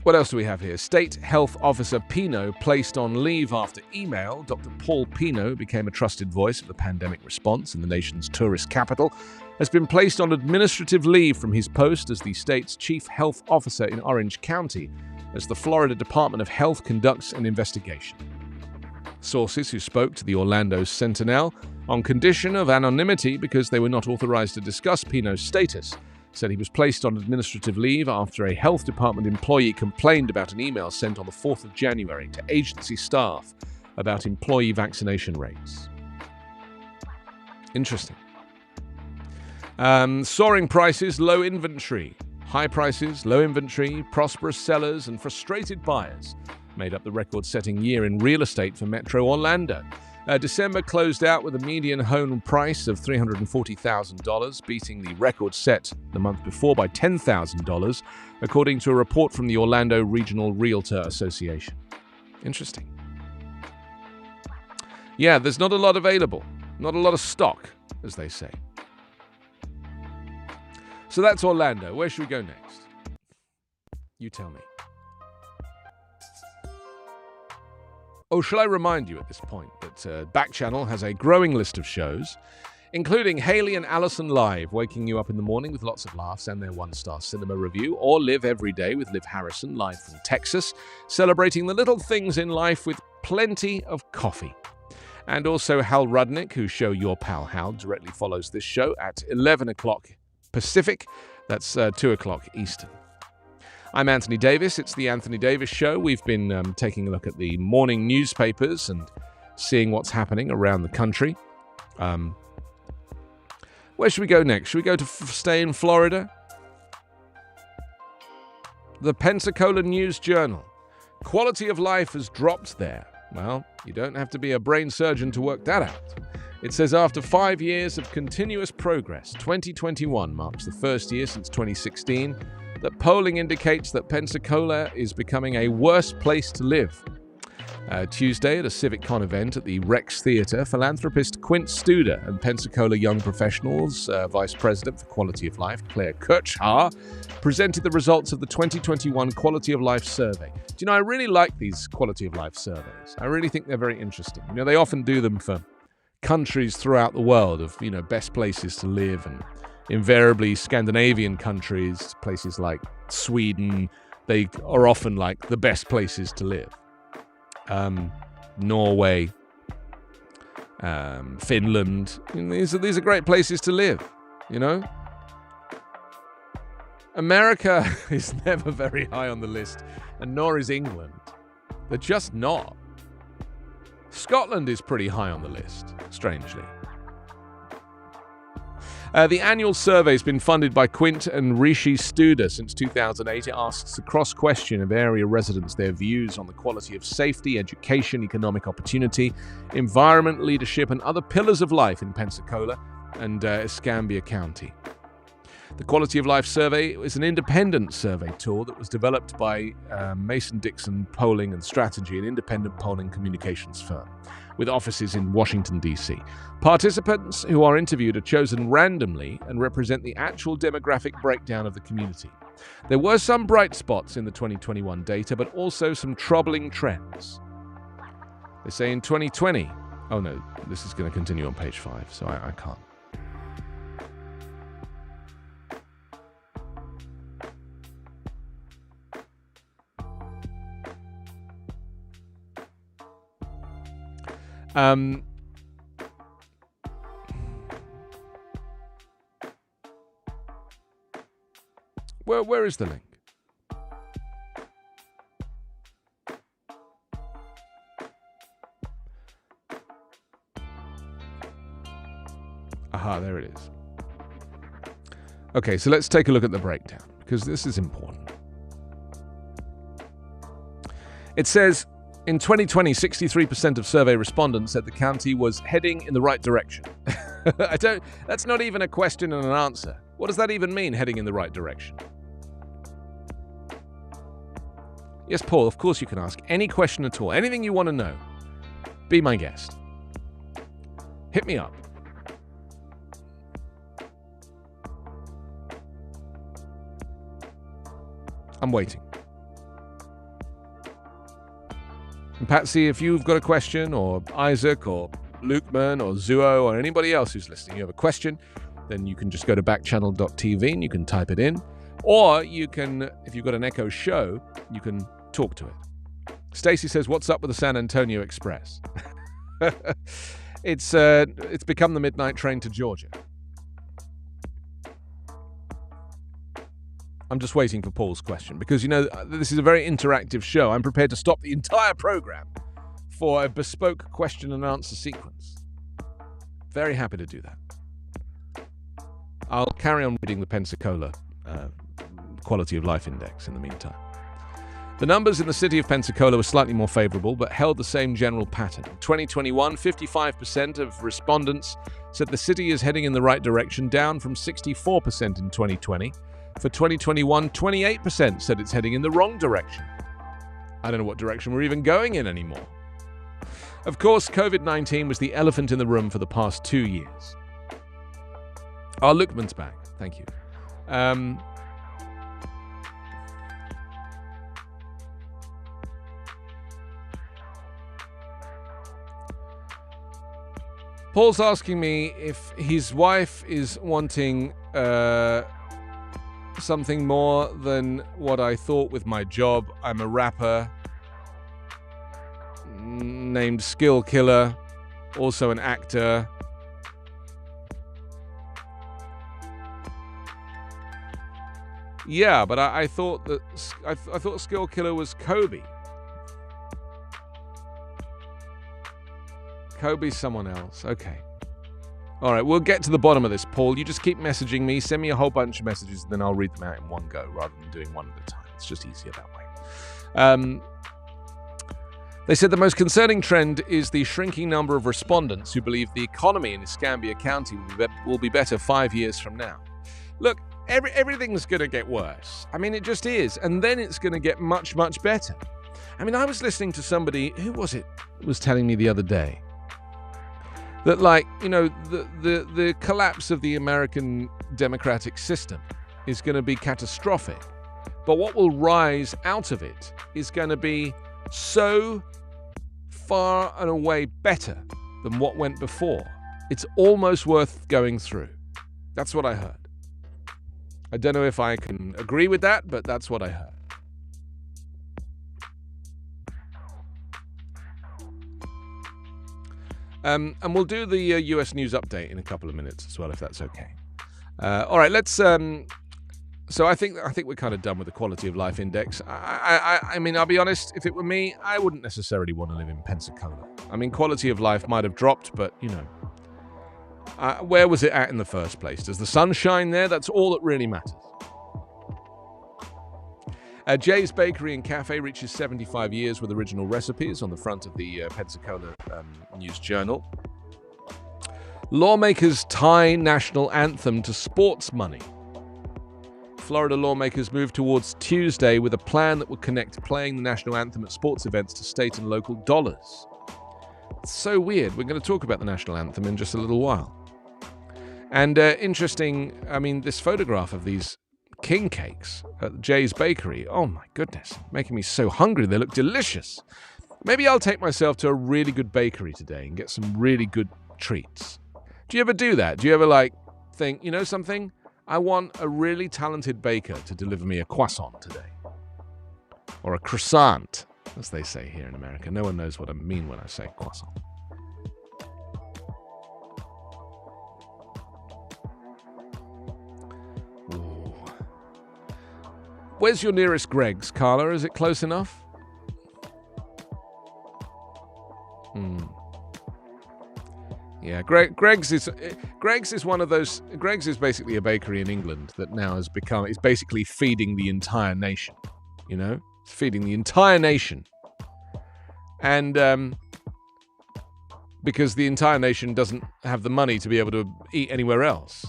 What else do we have here? State Health Officer Pino placed on leave after email. Dr. Paul Pino became a trusted voice of the pandemic response in the nation's tourist capital, has been placed on administrative leave from his post as the state's chief health officer in Orange County as the Florida Department of Health conducts an investigation. Sources who spoke to the Orlando Sentinel on condition of anonymity because they were not authorized to discuss Pino's status said he was placed on administrative leave after a health department employee complained about an email sent on the 4th of January to agency staff about employee vaccination rates. Interesting. Soaring prices, low inventory. High prices, low inventory, prosperous sellers and frustrated buyers made up the record-setting year in real estate for Metro Orlando. December closed out with a median home price of $340,000, beating the record set the month before by $10,000, according to a report from the Orlando Regional Realtor Association. Interesting. Yeah, there's not a lot available. Not a lot of stock, as they say. So that's Orlando. Where should we go next? You tell me. Oh, shall I remind you at this point that Backchannel has a growing list of shows, including Haley and Allison Live, waking you up in the morning with lots of laughs and their one-star cinema review, or Live Every Day with Liv Harrison, live from Texas, celebrating the little things in life with plenty of coffee. And also Hal Rudnick, whose show Your Pal Hal directly follows this show at 11 o'clock Pacific. That's 2 o'clock Eastern. I'm Anthony Davis. It's the Anthony Davis Show. We've been taking a look at the morning newspapers and seeing what's happening around the country. Where should we go next? Should we go to stay in Florida? The Pensacola News-Journal. Quality of life has dropped there. Well, you don't have to be a brain surgeon to work that out. It says after 5 years of continuous progress, 2021 marks the first year since 2016 that polling indicates that Pensacola is becoming a worse place to live. Tuesday, at a CivicCon event at the Rex Theatre, philanthropist Quint Studer and Pensacola Young Professionals Vice President for Quality of Life, Claire Kirchhaar, presented the results of the 2021 Quality of Life Survey. Do you know, I really like these Quality of Life surveys. I really think they're very interesting. You know, they often do them for countries throughout the world of, you know, best places to live, and invariably Scandinavian countries, places like Sweden, they are often like the best places to live. Norway, Finland, these are great places to live, you know. America is never very high on the list, and nor is England. They're just not. Scotland is pretty high on the list, strangely. The annual survey has been funded by Quint and Rishi Studer since 2008. It asks a cross-question of area residents their views on the quality of safety, education, economic opportunity, environment, leadership, and other pillars of life in Pensacola and Escambia County. The Quality of Life Survey is an independent survey tool that was developed by Mason-Dixon Polling and Strategy, an independent polling communications firm, with offices in Washington, D.C. Participants who are interviewed are chosen randomly and represent the actual demographic breakdown of the community. There were some bright spots in the 2021 data, but also some troubling trends. They say in 2020... Oh no, this is going to continue on page 5, so I can't. Where is the link? Aha, there it is. Okay, so let's take a look at the breakdown, because this is important. It says, in 2020, 63% of survey respondents said the county was heading in the right direction. That's not even a question and an answer. What does that even mean, heading in the right direction? Yes, Paul, of course you can ask any question at all. Anything you want to know. Be my guest. Hit me up. I'm waiting. And Patsy, if you've got a question, or Isaac, or Lukeman, or Zuo, or anybody else who's listening, you have a question, then you can just go to backchannel.tv and you can type it in. Or you can, if you've got an Echo Show, you can talk to it. Stacy says, what's up with the San Antonio Express? It's become the midnight train to Georgia. I'm just waiting for Paul's question because, you know, this is a very interactive show. I'm prepared to stop the entire program for a bespoke question and answer sequence. Very happy to do that. I'll carry on reading the Pensacola Quality of Life Index in the meantime. The numbers in the city of Pensacola were slightly more favorable, but held the same general pattern. In 2021, 55% of respondents said the city is heading in the right direction, down from 64% in 2020. For 2021, 28% said it's heading in the wrong direction. I don't know what direction we're even going in anymore. Of course, COVID-19 was the elephant in the room for the past 2 years. Lukman's back. Thank you. Paul's asking me if his wife is wanting something more than what I thought with my job. I'm a rapper named Skill Killer, also an actor. Yeah, but I thought that I thought Skill Killer was Kobe. Kobe's someone else. Okay. All right, we'll get to the bottom of this, Paul. You just keep messaging me. Send me a whole bunch of messages, and then I'll read them out in one go rather than doing one at a time. It's just easier that way. They said the most concerning trend is the shrinking number of respondents who believe the economy in Escambia County will be better 5 years from now. Look, everything's going to get worse. I mean, it just is. And then it's going to get much, much better. I mean, I was listening to somebody, who was it, was telling me the other day that, like, you know, the collapse of the American democratic system is going to be catastrophic. But what will rise out of it is going to be so far and away better than what went before. It's almost worth going through. That's what I heard. I don't know if I can agree with that, but that's what I heard. And we'll do the US news update in a couple of minutes as well, if that's okay. All right, let's. So I think we're kind of done with the quality of life index. I mean, I'll be honest. If it were me, I wouldn't necessarily want to live in Pensacola. I mean, quality of life might have dropped, but you know, where was it at in the first place? Does the sun shine there? That's all that really matters. Jay's Bakery and Cafe reaches 75 years with original recipes on the front of the Pensacola News Journal. Lawmakers tie national anthem to sports money. Florida lawmakers move towards Tuesday with a plan that will connect playing the national anthem at sports events to state and local dollars. It's so weird. We're going to talk about the national anthem in just a little while. And interesting, I mean, this photograph of these king cakes at Jay's Bakery. Oh my goodness, making me so hungry. They look delicious. Maybe I'll take myself to a really good bakery today and get some really good treats. Do you ever do that? Do you ever think, you know something? I want a really talented baker to deliver me a croissant today. Or a croissant, as they say here in America. No one knows what I mean when I say croissant. Where's your nearest Greg's, Carla? Is it close enough? Yeah, Greg's is one of those. Greg's is basically a bakery in England that now has become. It's basically feeding the entire nation. You know, it's feeding the entire nation, and because the entire nation doesn't have the money to be able to eat anywhere else.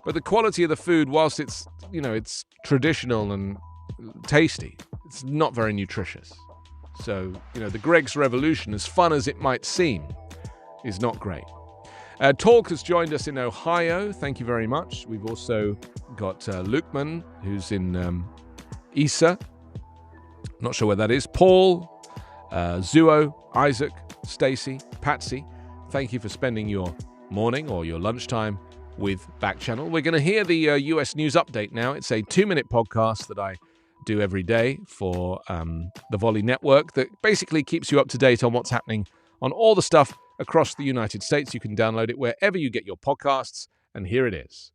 But the quality of the food, whilst it's traditional and tasty, it's not very nutritious. So, the Greg's Revolution, as fun as it might seem, is not great. Talk has joined us in Ohio. Thank you very much. We've also got Lukman, who's in Isa. Not sure where that is. Paul, Zuo, Isaac, Stacy, Patsy. Thank you for spending your morning or your lunchtime with Backchannel. We're going to hear the US news update now. It's a 2-minute podcast that I do every day for the Volley Network that basically keeps you up to date on what's happening on all the stuff across the United States. You can download it wherever you get your podcasts, and here it is.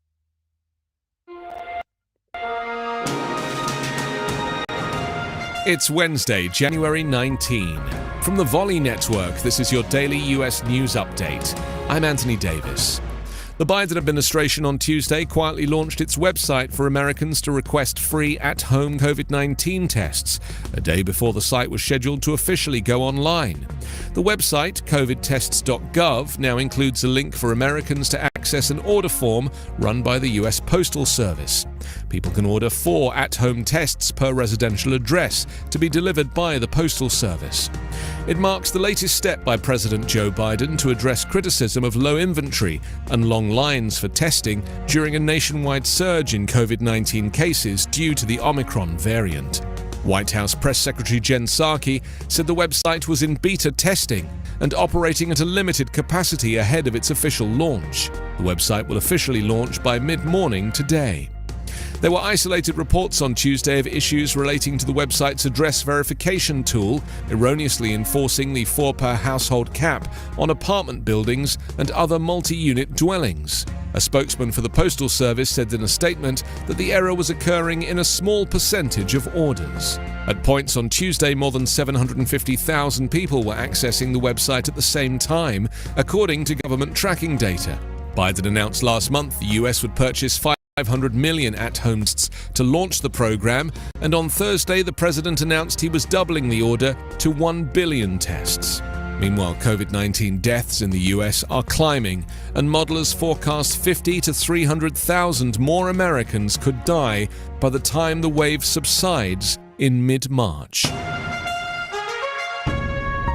It's Wednesday, January 19. From the Volley Network, this is your daily US news update. I'm Anthony Davis. The Biden administration on Tuesday quietly launched its website for Americans to request free at-home COVID-19 tests, a day before the site was scheduled to officially go online. The website, covidtests.gov, now includes a link for Americans to access an order form run by the U.S. Postal Service. People can order 4 at-home tests per residential address to be delivered by the Postal Service. It marks the latest step by President Joe Biden to address criticism of low inventory and long lines for testing during a nationwide surge in COVID-19 cases due to the Omicron variant. White House Press Secretary Jen Psaki said the website was in beta testing and operating at a limited capacity ahead of its official launch. The website will officially launch by mid-morning today. There were isolated reports on Tuesday of issues relating to the website's address verification tool, erroneously enforcing the 4 per household cap on apartment buildings and other multi-unit dwellings. A spokesman for the Postal Service said in a statement that the error was occurring in a small percentage of orders. At points on Tuesday, more than 750,000 people were accessing the website at the same time, according to government tracking data. Biden announced last month the US would purchase 500 million at-home tests to launch the program, and on Thursday the president announced he was doubling the order to 1 billion tests. Meanwhile, COVID-19 deaths in the US are climbing, and modelers forecast 50 to 300,000 more Americans could die by the time the wave subsides in mid-March.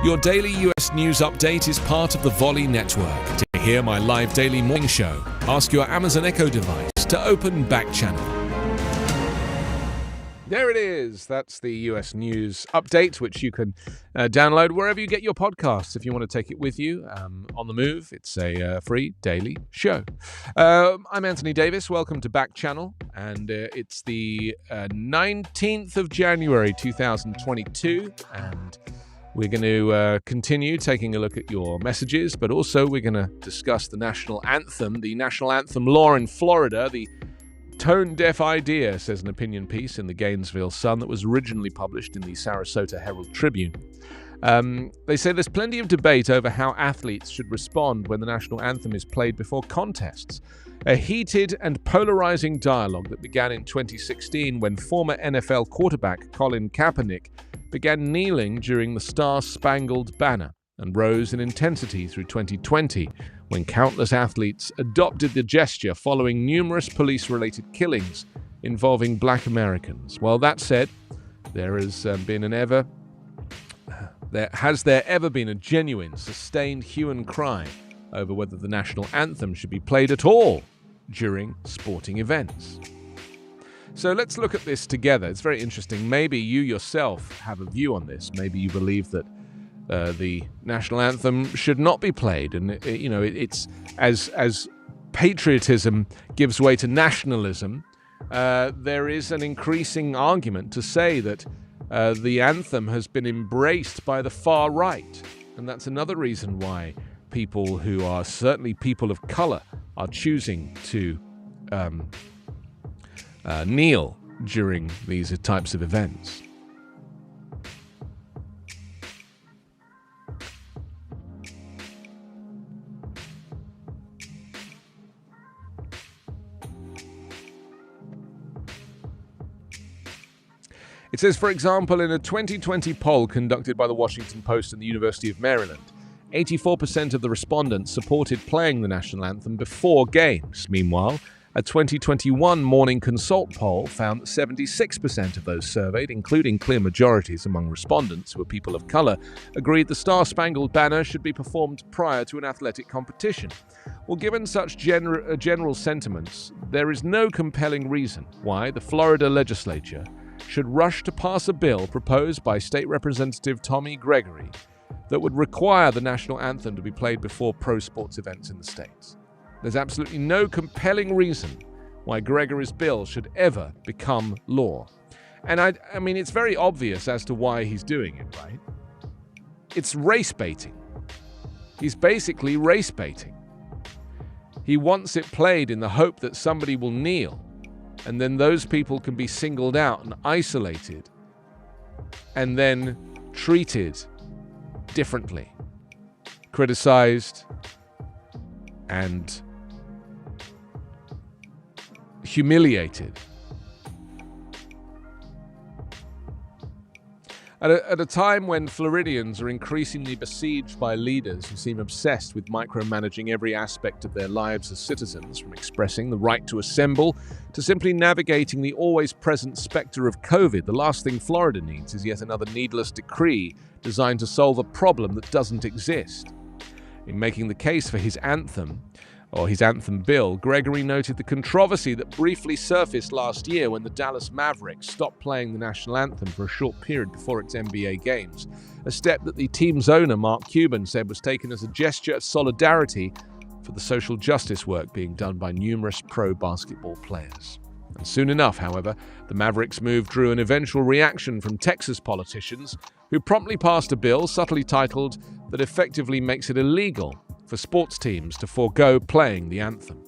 Your daily US news update is part of the Volley Network. To hear my live daily morning show, ask your Amazon Echo device to open Backchannel. There it is. That's the US News Update, which you can download wherever you get your podcasts if you want to take it with you on the move. It's a free daily show. I'm Anthony Davis. Welcome to Backchannel, and it's the 19th of January 2022, and we're going to continue taking a look at your messages, but also we're going to discuss the national anthem law in Florida, the tone-deaf idea, says an opinion piece in the Gainesville Sun that was originally published in the Sarasota Herald Tribune. They say there's plenty of debate over how athletes should respond when the national anthem is played before contests. A heated and polarizing dialogue that began in 2016 when former NFL quarterback Colin Kaepernick began kneeling during the Star-Spangled Banner and rose in intensity through 2020 when countless athletes adopted the gesture following numerous police-related killings involving Black Americans. Well, that said, has there ever been a genuine, sustained hue and cry over whether the national anthem should be played at all during sporting events? So let's look at this together. It's very interesting. Maybe you yourself have a view on this. Maybe you believe that the national anthem should not be played, and it's as patriotism gives way to nationalism. There is an increasing argument to say that the anthem has been embraced by the far right, and that's another reason why people who are certainly people of color are choosing to kneel during these types of events. It says, for example, in a 2020 poll conducted by the Washington Post and the University of Maryland, 84% of the respondents supported playing the national anthem before games. Meanwhile, a 2021 Morning Consult poll found that 76% of those surveyed, including clear majorities among respondents who are people of color, agreed the Star-Spangled Banner should be performed prior to an athletic competition. Well, given such general sentiments, there is no compelling reason why the Florida legislature should rush to pass a bill proposed by State Representative Tommy Gregory that would require the national anthem to be played before pro sports events in the states. There's absolutely no compelling reason why Gregory's bill should ever become law. And I mean, it's very obvious as to why he's doing it, right? It's race baiting. He's basically race baiting. He wants it played in the hope that somebody will kneel, and then those people can be singled out and isolated and then treated differently, criticized, and humiliated. At a time when Floridians are increasingly besieged by leaders who seem obsessed with micromanaging every aspect of their lives as citizens, from expressing the right to assemble to simply navigating the always present specter of COVID, the last thing Florida needs is yet another needless decree designed to solve a problem that doesn't exist. In making the case for his anthem, or his anthem bill, Gregory noted the controversy that briefly surfaced last year when the Dallas Mavericks stopped playing the national anthem for a short period before its NBA games, a step that the team's owner, Mark Cuban, said was taken as a gesture of solidarity for the social justice work being done by numerous pro basketball players. And soon enough, however, the Mavericks' move drew an eventual reaction from Texas politicians who promptly passed a bill subtly titled that effectively makes it illegal for sports teams to forego playing the anthem.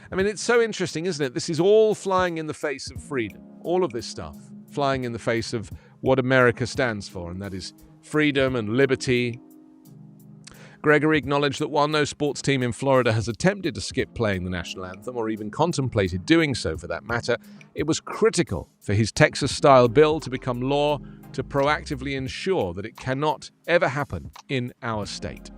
I mean, it's so interesting, isn't it? This is all flying in the face of freedom. All of this stuff flying in the face of what America stands for, and that is freedom and liberty. Gregory acknowledged that while no sports team in Florida has attempted to skip playing the national anthem or even contemplated doing so for that matter, it was critical for his Texas-style bill to become law to proactively ensure that it cannot ever happen in our state.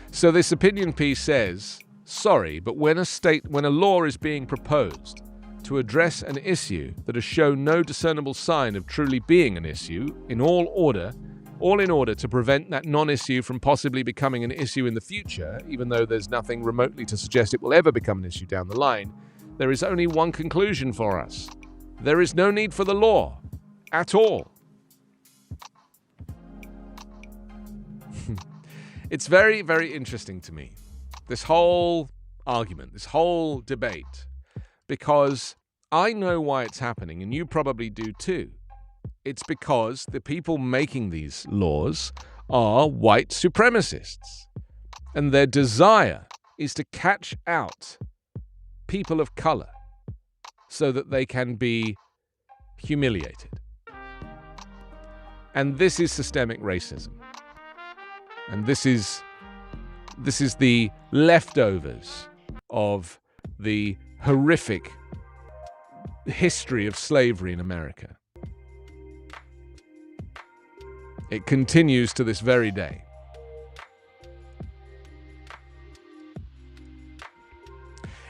So this opinion piece says, sorry, but when a law is being proposed to address an issue that has shown no discernible sign of truly being an issue, all in order to prevent that non-issue from possibly becoming an issue in the future, even though there's nothing remotely to suggest it will ever become an issue down the line, there is only one conclusion for us. There is no need for the law at all. It's very, very interesting to me, this whole argument, this whole debate, because I know why it's happening, and you probably do too. It's because the people making these laws are white supremacists, and their desire is to catch out people of color so that they can be humiliated. And this is systemic racism. And this is the leftovers of the horrific history of slavery in America. It continues to this very day.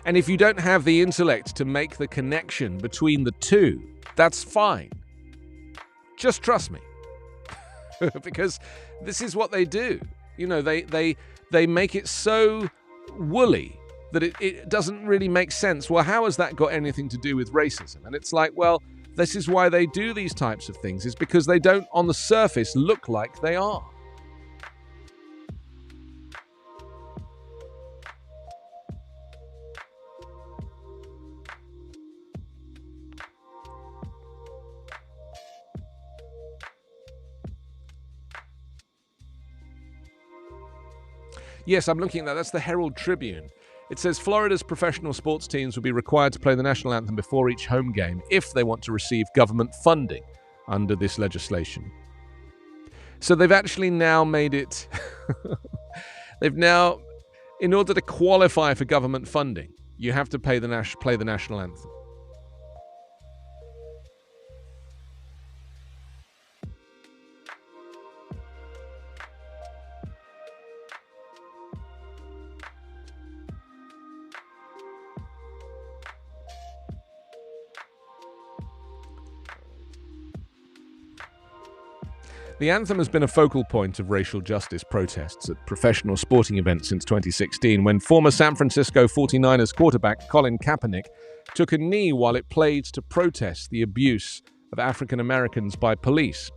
And if you don't have the intellect to make the connection between the two, that's fine. Just trust me. Because this is what they do. You know, they make it so woolly that it doesn't really make sense. Well, how has that got anything to do with racism? And it's like, well, this is why they do these types of things, is because they don't, on the surface, look like they are. Yes, I'm looking at that. That's the Herald Tribune. It says Florida's professional sports teams will be required to play the national anthem before each home game if they want to receive government funding under this legislation. So they've actually now made it... in order to qualify for government funding, you have to play the national anthem. The anthem has been a focal point of racial justice protests at professional sporting events since 2016, when former San Francisco 49ers quarterback Colin Kaepernick took a knee while it played to protest the abuse of African Americans by police.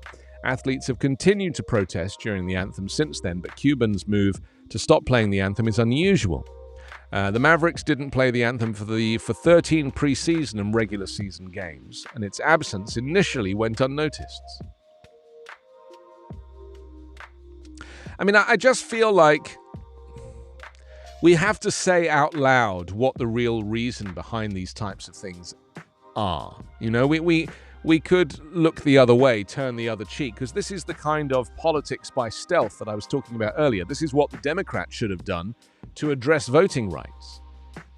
Athletes have continued to protest during the anthem since then, but Cuban's move to stop playing the anthem is unusual. The Mavericks didn't play the anthem for 13 preseason and regular season games, and its absence initially went unnoticed. I mean, I just feel like we have to say out loud what the real reason behind these types of things are. You know, we we could look the other way, turn the other cheek, because this is the kind of politics by stealth that I was talking about earlier. This is what the Democrats should have done to address voting rights.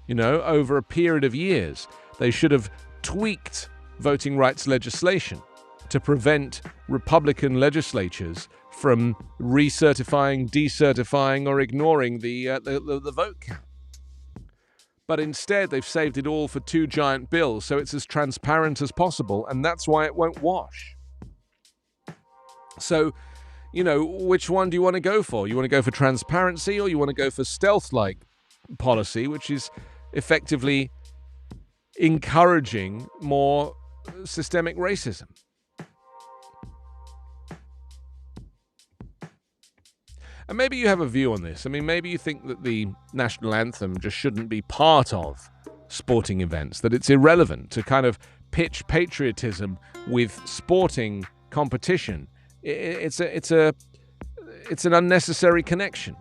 Over a period of years, they should have tweaked voting rights legislation to prevent Republican legislatures from recertifying, decertifying, or ignoring the vote count. But instead, they've saved it all for 2 giant bills, so it's as transparent as possible, and that's why it won't wash. So, which one do you want to go for? You want to go for transparency, or you want to go for stealth-like policy, which is effectively encouraging more systemic racism? And maybe you have a view on this. I mean, maybe you think that the national anthem just shouldn't be part of sporting events, that it's irrelevant to kind of pitch patriotism with sporting competition. It's an unnecessary connection.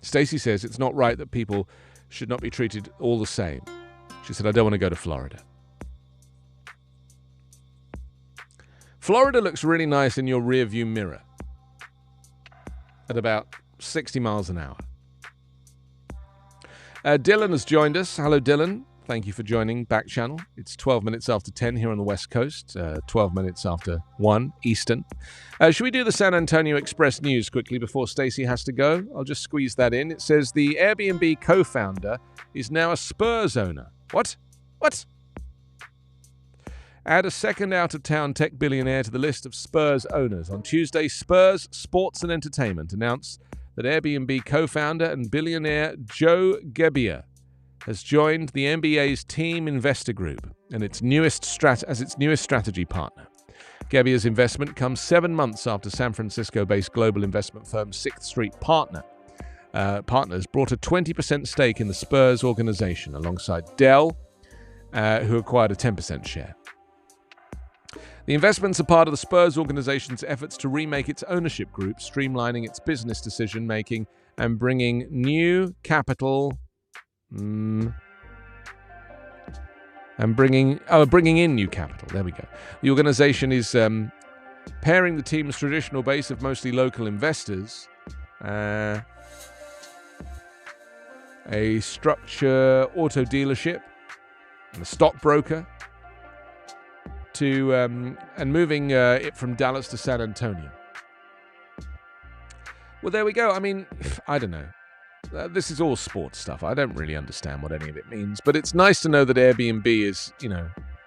Stacey says it's not right that people should not be treated all the same. She said, I don't want to go to Florida. Florida looks really nice in your rearview mirror at about 60 miles an hour. Dylan has joined us. Hello, Dylan. Thank you for joining Backchannel. It's 12 minutes after 10 here on the West Coast, 12 minutes after 1 Eastern. Should we do the San Antonio Express news quickly before Stacey has to go? I'll just squeeze that in. It says the Airbnb co-founder is now a Spurs owner. What? Add a second out-of-town tech billionaire to the list of Spurs owners. On Tuesday, Spurs Sports and Entertainment announced that Airbnb co-founder and billionaire Joe Gebbia has joined the NBA's Team Investor Group and its newest strategy partner. Gebbia's investment comes 7 months after San Francisco-based global investment firm Sixth Street Partners brought a 20% stake in the Spurs organization alongside Dell, who acquired a 10% share. The investments are part of the Spurs organization's efforts to remake its ownership group, streamlining its business decision-making and bringing new capital... bringing in new capital. There we go. The organization is pairing the team's traditional base of mostly local investors, a structure auto dealership, and a stockbroker, and moving it from Dallas to San Antonio. Well, there we go. I mean, I don't know. This is all sports stuff. I don't really understand what any of it means, but it's nice to know that Airbnb is,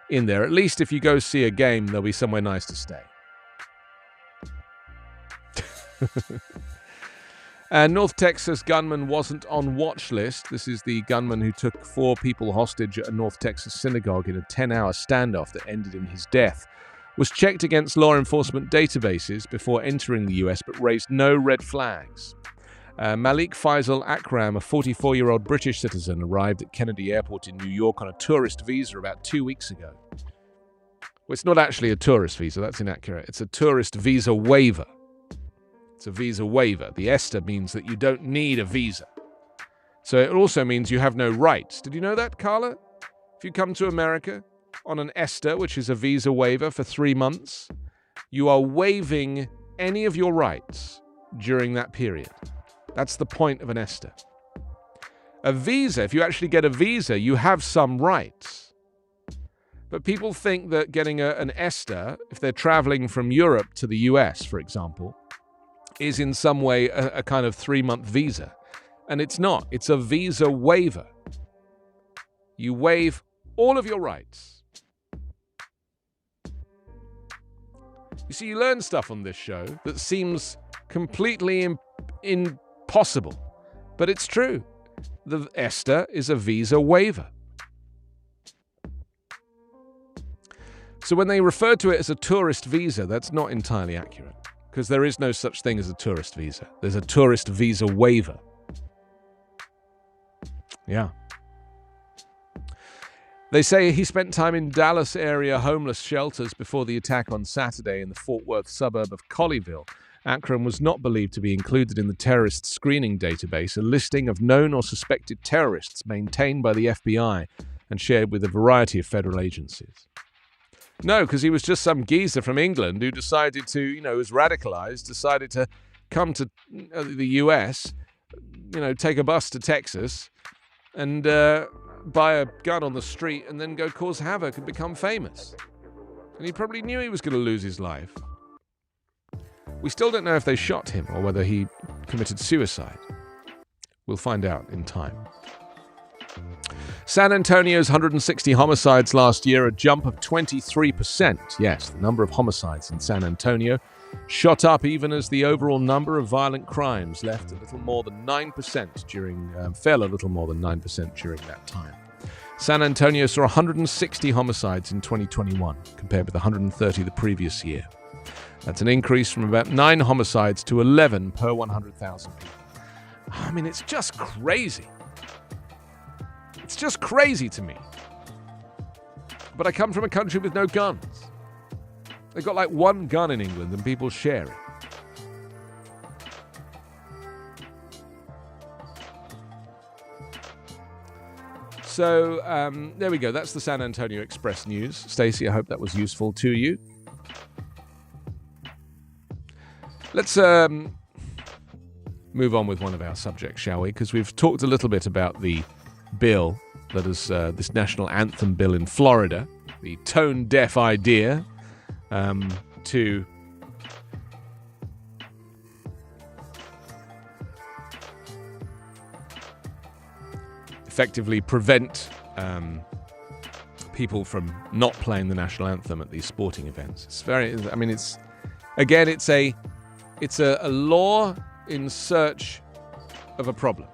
in there. At least if you go see a game, there'll be somewhere nice to stay. North Texas gunman wasn't on watch list. This is the gunman who took 4 people hostage at a North Texas synagogue in a 10-hour standoff that ended in his death. Was checked against law enforcement databases before entering the US, but raised no red flags. Malik Faisal Akram, a 44-year-old British citizen, arrived at Kennedy Airport in New York on a tourist visa about 2 weeks ago. Well, it's not actually a tourist visa. That's inaccurate. It's a tourist visa waiver. It's a visa waiver. The ESTA means that you don't need a visa. So it also means you have no rights. Did you know that, Carla? If you come to America on an ESTA, which is a visa waiver for 3 months, you are waiving any of your rights during that period. That's the point of an ESTA. A visa, if you actually get a visa, you have some rights. But people think that getting an ESTA, if they're traveling from Europe to the US, for example, is in some way a kind of 3-month visa. And it's not. It's a visa waiver. You waive all of your rights. You see, you learn stuff on this show that seems completely impossible. But it's true. The ESTA is a visa waiver. So when they refer to it as a tourist visa, that's not entirely accurate. Because there is no such thing as a tourist visa. There's a tourist visa waiver. Yeah. They say he spent time in Dallas area homeless shelters before the attack on Saturday in the Fort Worth suburb of Colleyville. Akram was not believed to be included in the terrorist screening database, a listing of known or suspected terrorists maintained by the FBI and shared with a variety of federal agencies. No, because he was just some geezer from England who decided to, was radicalized, decided to come to the US, take a bus to Texas and buy a gun on the street and then go cause havoc and become famous. And he probably knew he was going to lose his life. We still don't know if they shot him or whether he committed suicide. We'll find out in time. San Antonio's 160 homicides last year, a jump of 23%. Yes, the number of homicides in San Antonio shot up even as the overall number of violent crimes left a little more than 9% fell a little more than 9% during that time. San Antonio saw 160 homicides in 2021, compared with 130 the previous year. That's an increase from about 9 homicides to 11 per 100,000 people. I mean, it's just crazy. It's just crazy to me. But I come from a country with no guns. They've got like one gun in England and people share it. So, there we go. That's the San Antonio Express news. Stacey, I hope that was useful to you. Let's move on with one of our subjects, shall we? Because we've talked a little bit about the bill that is this national anthem bill in Florida, the tone-deaf idea to effectively prevent people from not playing the national anthem at these sporting events. It's a law in search of a problem.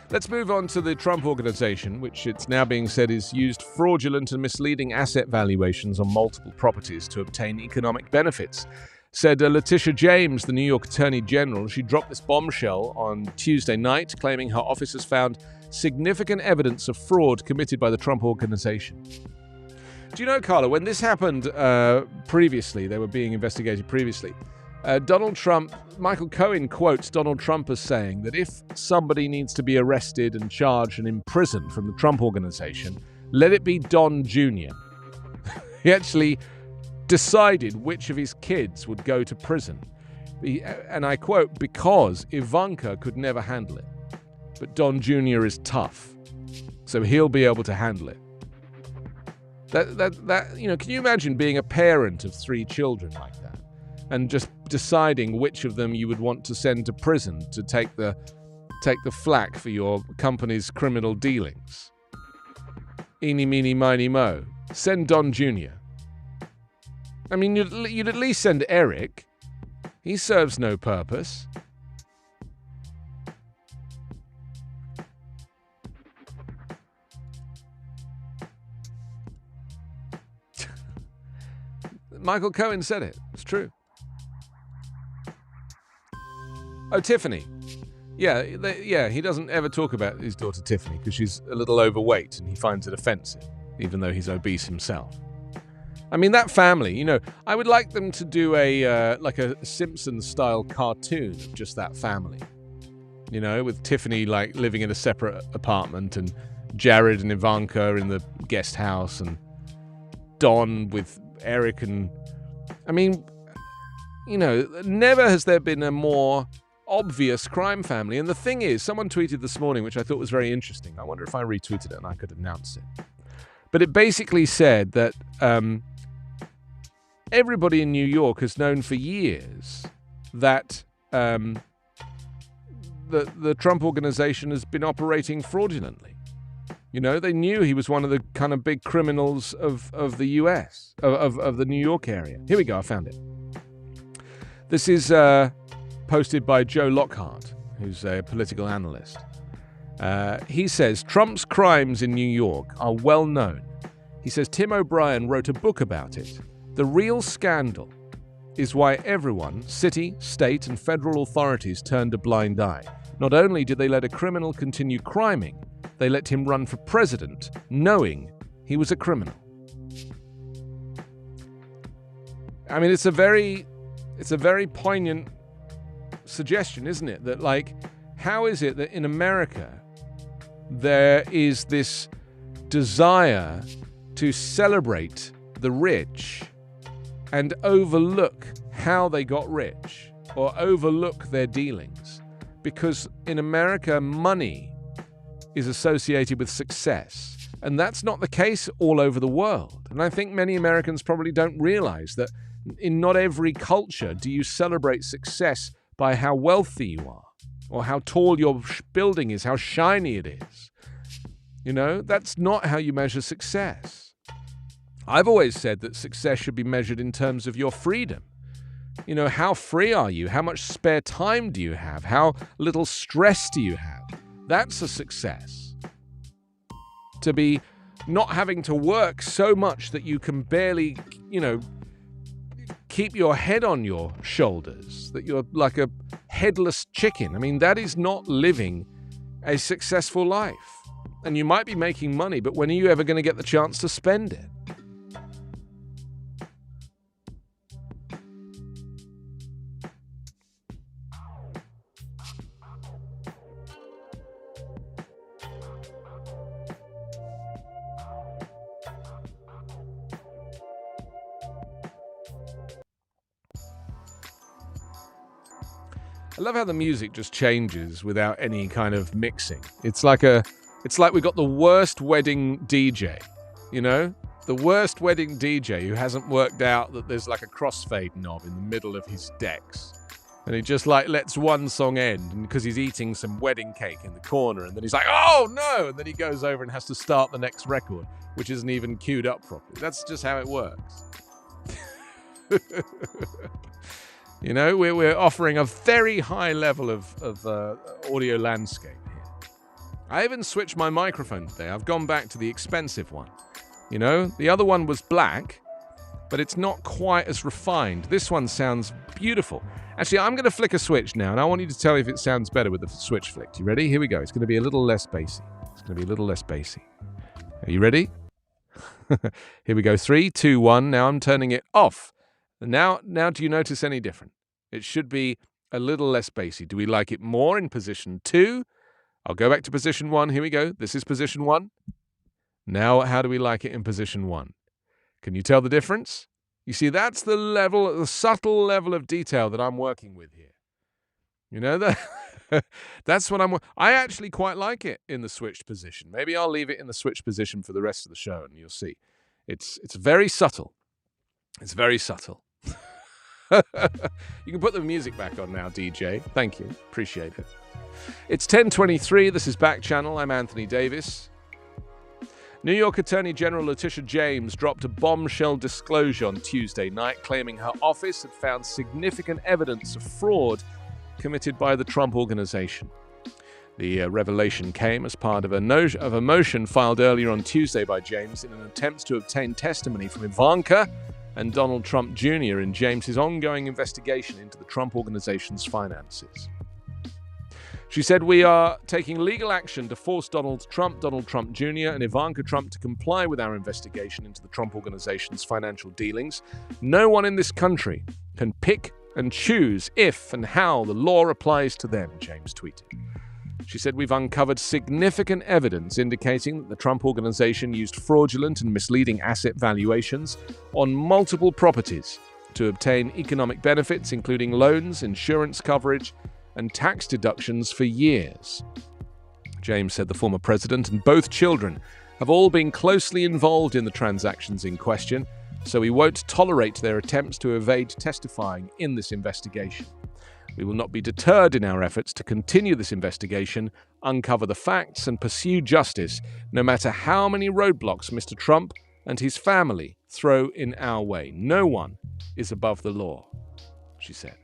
Let's move on to the Trump Organization, which it's now being said is used fraudulent and misleading asset valuations on multiple properties to obtain economic benefits. Said Letitia James, the New York Attorney General. She dropped this bombshell on Tuesday night, claiming her office has found significant evidence of fraud committed by the Trump Organization. Do you know, Carla, when this happened previously, they were being investigated previously, Donald Trump, Michael Cohen quotes Donald Trump as saying that if somebody needs to be arrested and charged and imprisoned from the Trump Organization, let it be Don Jr. He actually decided which of his kids would go to prison. And I quote, because Ivanka could never handle it. But Don Jr. is tough, so he'll be able to handle it. Can you imagine being a parent of 3 children like that? And just deciding which of them you would want to send to prison to take the flak for your company's criminal dealings. Eeny, meeny, miny, mo. Send Don Jr. I mean, you'd at least send Eric. He serves no purpose. Michael Cohen said it. It's true. Oh, Tiffany. Yeah, he doesn't ever talk about his daughter Tiffany because she's a little overweight and he finds it offensive, even though he's obese himself. I mean, that family, I would like them to do a Simpsons-style cartoon of just that family. With Tiffany living in a separate apartment and Jared and Ivanka in the guest house and Don with Eric and... I mean, never has there been a more obvious crime family. And the thing is, someone tweeted this morning, which I thought was very interesting. I wonder if I retweeted it and I could announce it. But it basically said that everybody in New York has known for years that the Trump Organization has been operating fraudulently. They knew he was one of the kind of big criminals of the US, of the New York area. Here we go, I found it. This is posted by Joe Lockhart, who's a political analyst. He says, Trump's crimes in New York are well known. He says Tim O'Brien wrote a book about it. The real scandal is why everyone, city, state, and federal authorities turned a blind eye. Not only did they let a criminal continue criming, they let him run for president, knowing he was a criminal. I mean, it's a very poignant suggestion, isn't it? That, like, how is it that in America there is this desire to celebrate the rich and overlook how they got rich or overlook their dealings? Because in America, money is associated with success. And that's not the case all over the world. And I think many Americans probably don't realize that in not every culture do you celebrate success by how wealthy you are, or how tall your building is, how shiny it is. You know, that's not how you measure success. I've always said that success should be measured in terms of your freedom. You know, how free are you? How much spare time do you have? How little stress do you have? That's a success. To be not having to work so much that you can barely, you know, keep your head on your shoulders, that you're like a headless chicken. I mean, that is not living a successful life. And you might be making money, but when are you ever going to get the chance to spend it? I love how the music just changes without any kind of mixing. It's like we got the worst wedding DJ, you know? The worst wedding DJ who hasn't worked out that there's like a crossfade knob in the middle of his decks. And he just like lets one song end because he's eating some wedding cake in the corner, and then he's like, oh no! And then he goes over and has to start the next record, which isn't even queued up properly. That's just how it works. You know, we're offering a very high level of audio landscape here. I even switched my microphone today. I've gone back to the expensive one. You know, the other one was black, but it's not quite as refined. This one sounds beautiful. Actually, I'm going to flick a switch now, and I want you to tell me if it sounds better with the switch flicked. You ready? Here we go. It's going to be a little less bassy. Are you ready? Here we go. 3, 2, 1. Now I'm turning it off. Now, do you notice any different? It should be a little less bassy. Do we like it more in position 2? I'll go back to position 1. Here we go. This is position 1. Now, how do we like it in position 1? Can you tell the difference? You see, that's the subtle level of detail that I'm working with here. You know, that's what I actually quite like it in the switched position. Maybe I'll leave it in the switched position for the rest of the show, and you'll see. It's very subtle. It's very subtle. You can put the music back on now, DJ. Thank you. Appreciate it. It's 10:23. This is Backchannel. I'm Anthony Davis. New York Attorney General Letitia James dropped a bombshell disclosure on Tuesday night, claiming her office had found significant evidence of fraud committed by the Trump Organization. The revelation came as part of a motion filed earlier on Tuesday by James in an attempt to obtain testimony from Ivanka and Donald Trump Jr. in James's ongoing investigation into the Trump Organization's finances. She said, "We are taking legal action to force Donald Trump Jr. and Ivanka Trump to comply with our investigation into the Trump Organization's financial dealings. No one in this country can pick and choose if and how the law applies to them," James tweeted. She said, "We've uncovered significant evidence indicating that the Trump Organization used fraudulent and misleading asset valuations on multiple properties to obtain economic benefits, including loans, insurance coverage, and tax deductions for years." James said the former president and both children have all been closely involved in the transactions in question, so we won't tolerate their attempts to evade testifying in this investigation. We will not be deterred in our efforts to continue this investigation, uncover the facts, and pursue justice, no matter how many roadblocks Mr. Trump and his family throw in our way. No one is above the law, she said.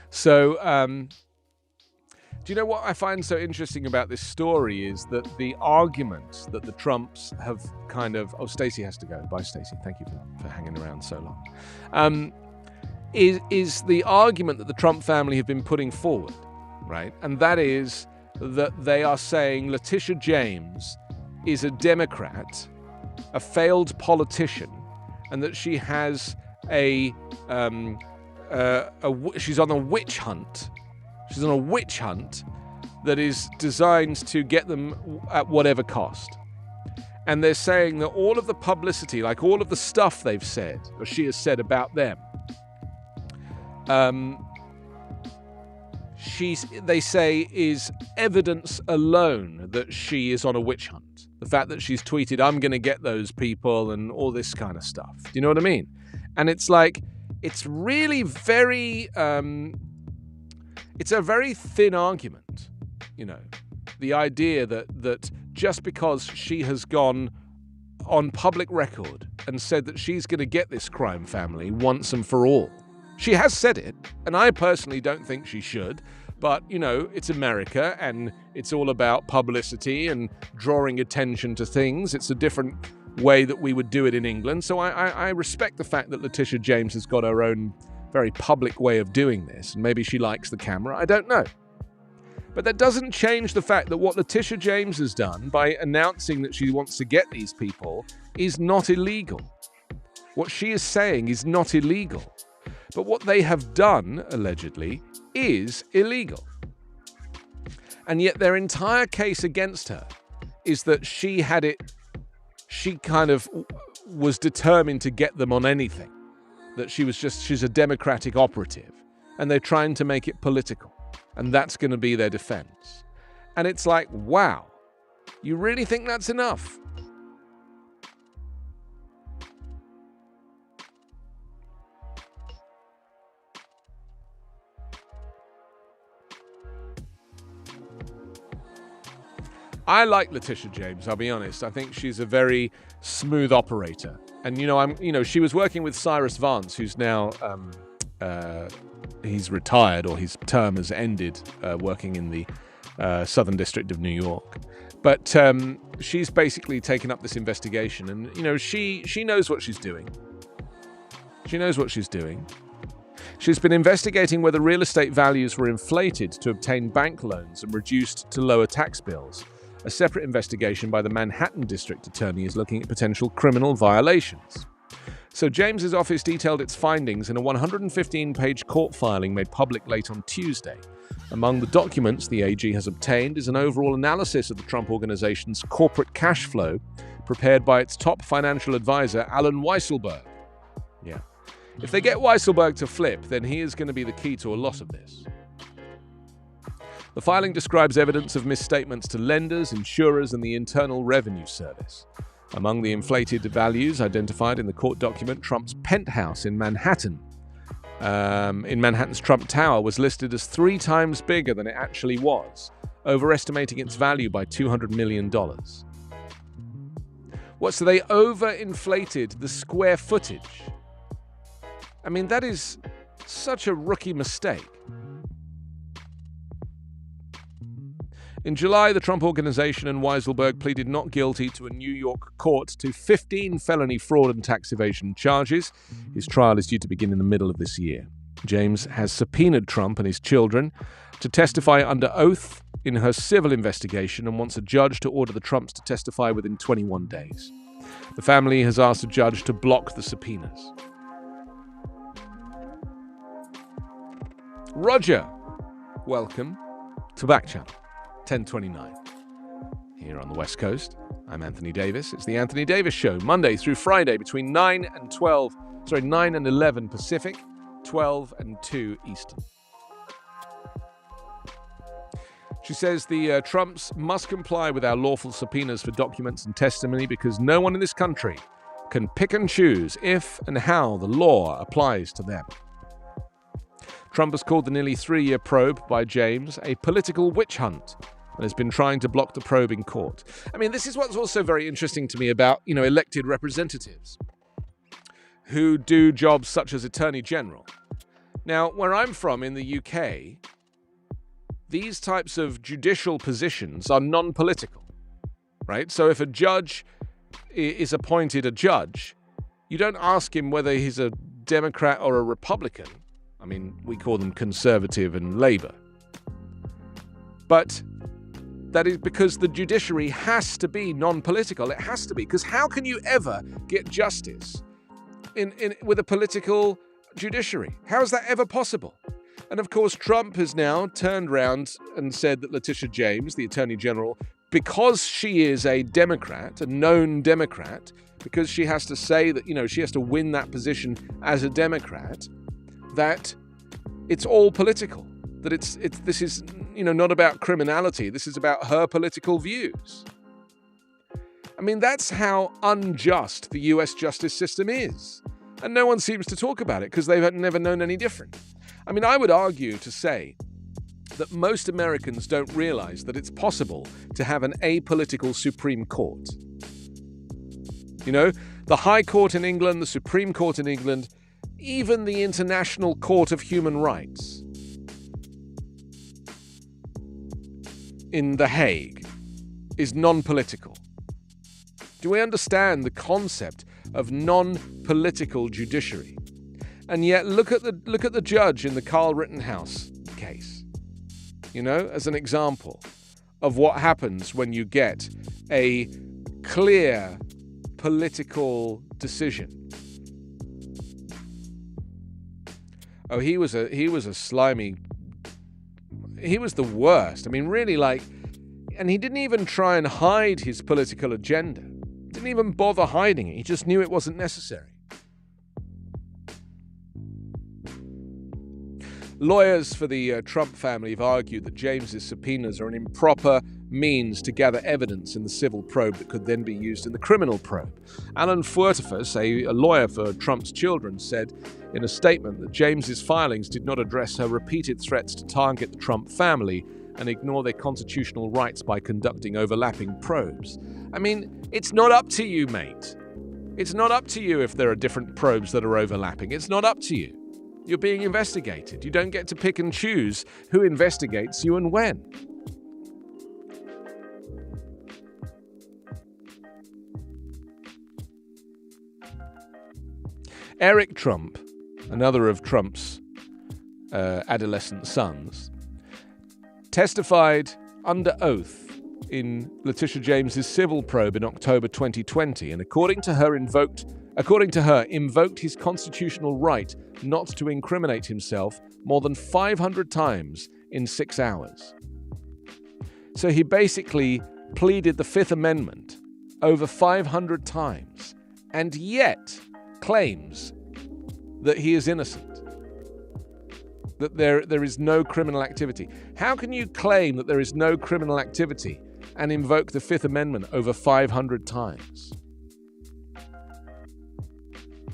So, do you know what I find so interesting about this story is that the argument that the Trumps have kind of... Oh, Stacey has to go. Bye, Stacey. Thank you for hanging around so long. Is the argument that the Trump family have been putting forward, right? And that is that they are saying Letitia James is a Democrat, a failed politician, and that she has she's on a witch hunt. She's on a witch hunt that is designed to get them at whatever cost. And they're saying that all of the publicity, like all of the stuff they've said, or she has said about them, they say is evidence alone that she is on a witch hunt. The fact that she's tweeted, "I'm going to get those people," and all this kind of stuff. Do you know what I mean? And it's like, it's really very, it's a very thin argument, you know, the idea that just because she has gone on public record and said that she's going to get this crime family once and for all. She has said it, and I personally don't think she should, but, you know, it's America, and it's all about publicity and drawing attention to things. It's a different way that we would do it in England, so I respect the fact that Letitia James has got her own very public way of doing this, and maybe she likes the camera, I don't know. But that doesn't change the fact that what Letitia James has done by announcing that she wants to get these people is not illegal. What she is saying is not illegal. But what they have done, allegedly, is illegal. And yet their entire case against her is that she kind of was determined to get them on anything. That she's a Democratic operative. And they're trying to make it political. And that's going to be their defense. And it's like, wow, you really think that's enough? I like Letitia James, I'll be honest. I think she's a very smooth operator. And, she was working with Cyrus Vance, who's now, he's retired, or his term has ended, working in the Southern District of New York. But she's basically taken up this investigation, and, she knows what she's doing. She knows what she's doing. She's been investigating whether real estate values were inflated to obtain bank loans and reduced to lower tax bills. A separate investigation by the Manhattan District Attorney is looking at potential criminal violations. So James's office detailed its findings in a 115-page court filing made public late on Tuesday. Among the documents the AG has obtained is an overall analysis of the Trump Organization's corporate cash flow prepared by its top financial advisor, Alan Weisselberg. Yeah. If they get Weisselberg to flip, then he is going to be the key to a lot of this. The filing describes evidence of misstatements to lenders, insurers, and the Internal Revenue Service. Among the inflated values identified in the court document, Trump's penthouse in Manhattan, in Manhattan's Trump Tower, was listed as 3 times bigger than it actually was, overestimating its value by $200 million. So they overinflated the square footage. I mean, that is such a rookie mistake. In July, the Trump Organization and Weisselberg pleaded not guilty to a New York court to 15 felony fraud and tax evasion charges. His trial is due to begin in the middle of this year. James has subpoenaed Trump and his children to testify under oath in her civil investigation and wants a judge to order the Trumps to testify within 21 days. The family has asked a judge to block the subpoenas. Roger, welcome to Backchannel. 10:29 here on the West Coast. I'm Anthony Davis. It's the Anthony Davis Show, Monday through Friday between 9 and 11 Pacific, 12 and 2 Eastern. She says the Trumps must comply with our lawful subpoenas for documents and testimony because no one in this country can pick and choose if and how the law applies to them. Trump has called the nearly 3-year probe by James a political witch hunt and has been trying to block the probe in court. I mean, this is what's also very interesting to me about, elected representatives who do jobs such as Attorney General. Now, where I'm from in the UK, these types of judicial positions are non-political, right? So if a judge is appointed a judge, you don't ask him whether he's a Democrat or a Republican. I mean, we call them Conservative and Labour. But that is because the judiciary has to be non-political. It has to be, because how can you ever get justice with a political judiciary. How is that ever possible? And of course, Trump has now turned around and said that Letitia James, the Attorney General, because she is a Democrat, a known Democrat, because she has to say that, she has to win that position as a Democrat, that it's all political. That this is, not about criminality. This is about her political views. I mean, that's how unjust the US justice system is. And no one seems to talk about it because they've never known any different. I mean, I would argue to say that most Americans don't realize that it's possible to have an apolitical Supreme Court. The High Court in England, the Supreme Court in England, even the International Court of Human Rights in The Hague is non-political. Do we understand the concept of non-political judiciary? And yet, look at the judge in the Carl Rittenhouse case. As an example of what happens when you get a clear political decision. Oh, he was a slimy. He was the worst. I mean, really, and he didn't even try and hide his political agenda. Didn't even bother hiding it. He just knew it wasn't necessary. Lawyers for the Trump family have argued that James's subpoenas are an improper means to gather evidence in the civil probe that could then be used in the criminal probe. Alan Fuertefus, a lawyer for Trump's children, said in a statement that James's filings did not address her repeated threats to target the Trump family and ignore their constitutional rights by conducting overlapping probes. I mean, it's not up to you, mate. It's not up to you if there are different probes that are overlapping. It's not up to you. You're being investigated. You don't get to pick and choose who investigates you and when. Eric Trump, another of Trump's adolescent sons, testified under oath in Letitia James's civil probe in October 2020, and according to her, invoked his constitutional right not to incriminate himself more than 500 times in 6 hours. So he basically pleaded the Fifth Amendment over 500 times, and yet claims that he is innocent, that there is no criminal activity. How can you claim that there is no criminal activity and invoke the Fifth Amendment over 500 times?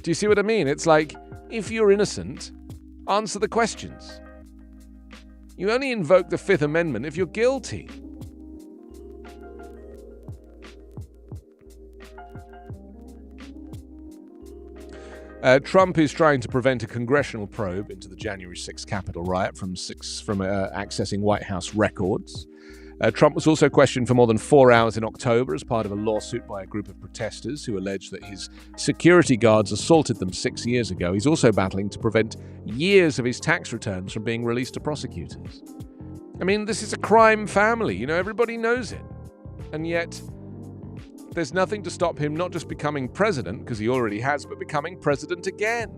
Do you see what I mean? It's like, if you're innocent, answer the questions. You only invoke the Fifth Amendment if you're guilty. Trump is trying to prevent a congressional probe into the January 6th Capitol riot from accessing White House records. Trump was also questioned for more than 4 hours in October as part of a lawsuit by a group of protesters who allege that his security guards assaulted them 6 years ago. He's also battling to prevent years of his tax returns from being released to prosecutors. I mean, this is a crime family, everybody knows it. And yet, there's nothing to stop him not just becoming president, because he already has, but becoming president again.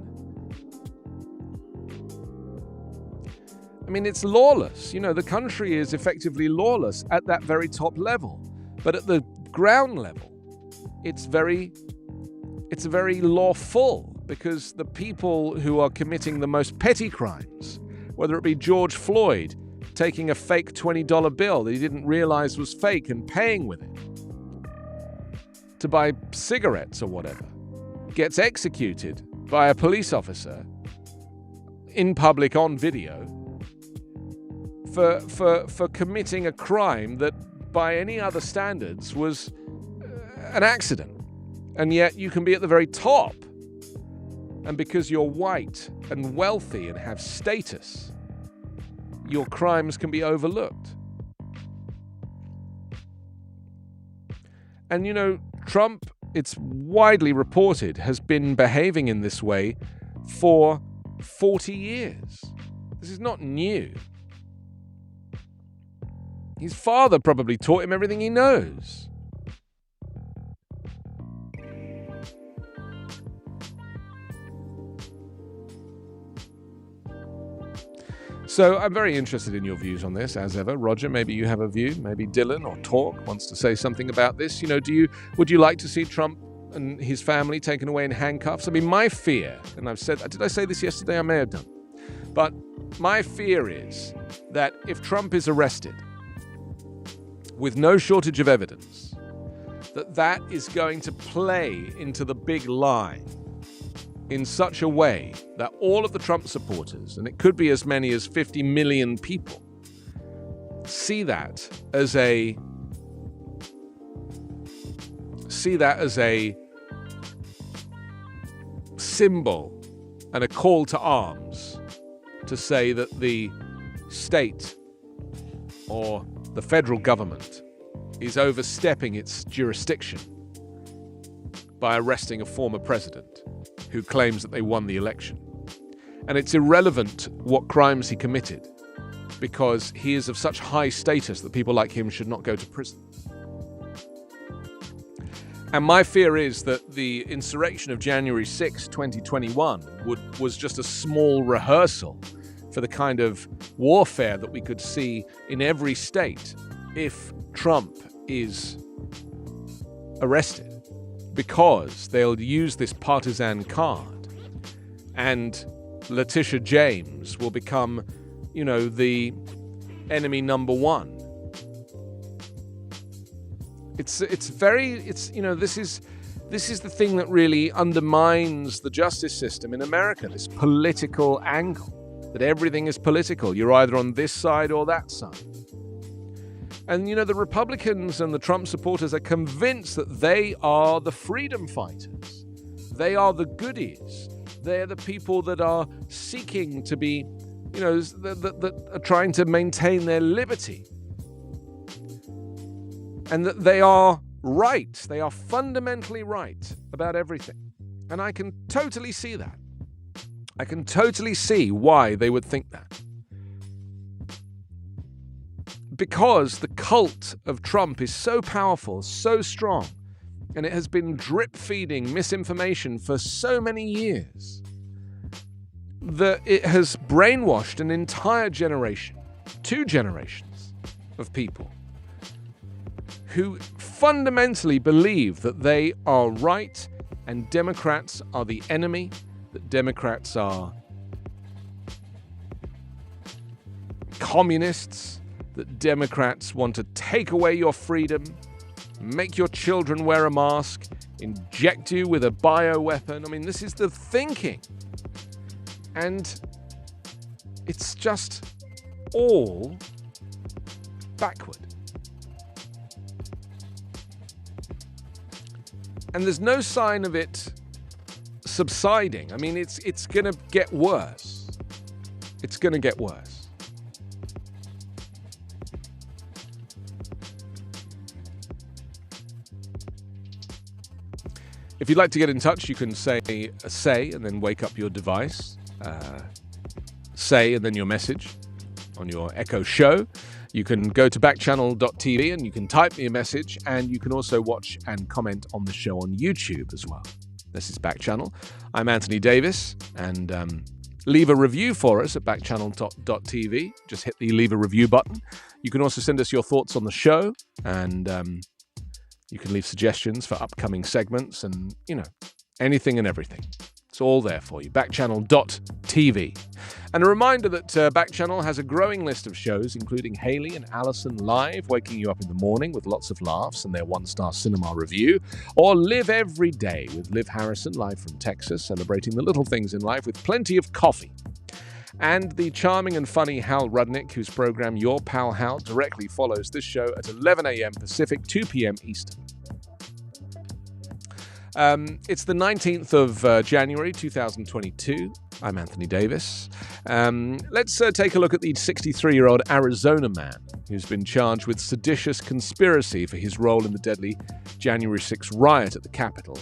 I mean, it's lawless. The country is effectively lawless at that very top level. But at the ground level, it's very lawful, because the people who are committing the most petty crimes, whether it be George Floyd taking a fake $20 bill that he didn't realize was fake and paying with it to buy cigarettes or whatever, gets executed by a police officer in public on video for committing a crime that by any other standards was an accident. And yet you can be at the very top, and because you're white and wealthy and have status, your crimes can be overlooked. And Trump, it's widely reported, has been behaving in this way for 40 years. This is not new. His father probably taught him everything he knows. So I'm very interested in your views on this, as ever. Roger, maybe you have a view. Maybe Dylan or Talk wants to say something about this. Would you like to see Trump and his family taken away in handcuffs? I mean, my fear, and I've said, did I say this yesterday? I may have done. But my fear is that if Trump is arrested with no shortage of evidence, that is going to play into the big lie in such a way that all of the Trump supporters, and it could be as many as 50 million people, see that as a symbol and a call to arms to say that the state or the federal government is overstepping its jurisdiction by arresting a former president who claims that they won the election. And it's irrelevant what crimes he committed, because he is of such high status that people like him should not go to prison. And my fear is that the insurrection of January 6, 2021 was just a small rehearsal for the kind of warfare that we could see in every state if Trump is arrested, because they'll use this partisan card, and Letitia James will become, the enemy number one. This is the thing that really undermines the justice system in America, this political angle, that everything is political. You're either on this side or that side. And, the Republicans and the Trump supporters are convinced that they are the freedom fighters. They are the goodies. They're the people that are seeking to be, that are trying to maintain their liberty. And that they are right. They are fundamentally right about everything. And I can totally see that. I can totally see why they would think that. Because the cult of Trump is so powerful, so strong, and it has been drip-feeding misinformation for so many years that it has brainwashed an entire generation, 2 generations of people who fundamentally believe that they are right and Democrats are the enemy, that Democrats are communists, that Democrats want to take away your freedom, make your children wear a mask, inject you with a bioweapon. I mean, this is the thinking. And it's just all backward. And there's no sign of it subsiding. I mean, it's going to get worse. It's going to get worse. If you'd like to get in touch, you can say and then wake up your device. Say and then your message on your Echo Show. You can go to backchannel.tv and you can type me a message, and you can also watch and comment on the show on YouTube as well. This is Backchannel. I'm Anthony Davis, and leave a review for us at backchannel.tv. Just hit the leave a review button. You can also send us your thoughts on the show, and you can leave suggestions for upcoming segments and, anything and everything. It's all there for you. Backchannel.tv. And a reminder that Backchannel has a growing list of shows, including Haley and Allison Live, waking you up in the morning with lots of laughs and their 1-star cinema review, or Live Every Day with Liv Harrison, live from Texas, celebrating the little things in life with plenty of coffee. And the charming and funny Hal Rudnick, whose program Your Pal Hal directly follows this show at 11 a.m. Pacific, 2 p.m. Eastern. It's the 19th of January 2022. I'm Anthony Davis. Let's take a look at the 63-year-old Arizona man who's been charged with seditious conspiracy for his role in the deadly January 6 riot at the Capitol.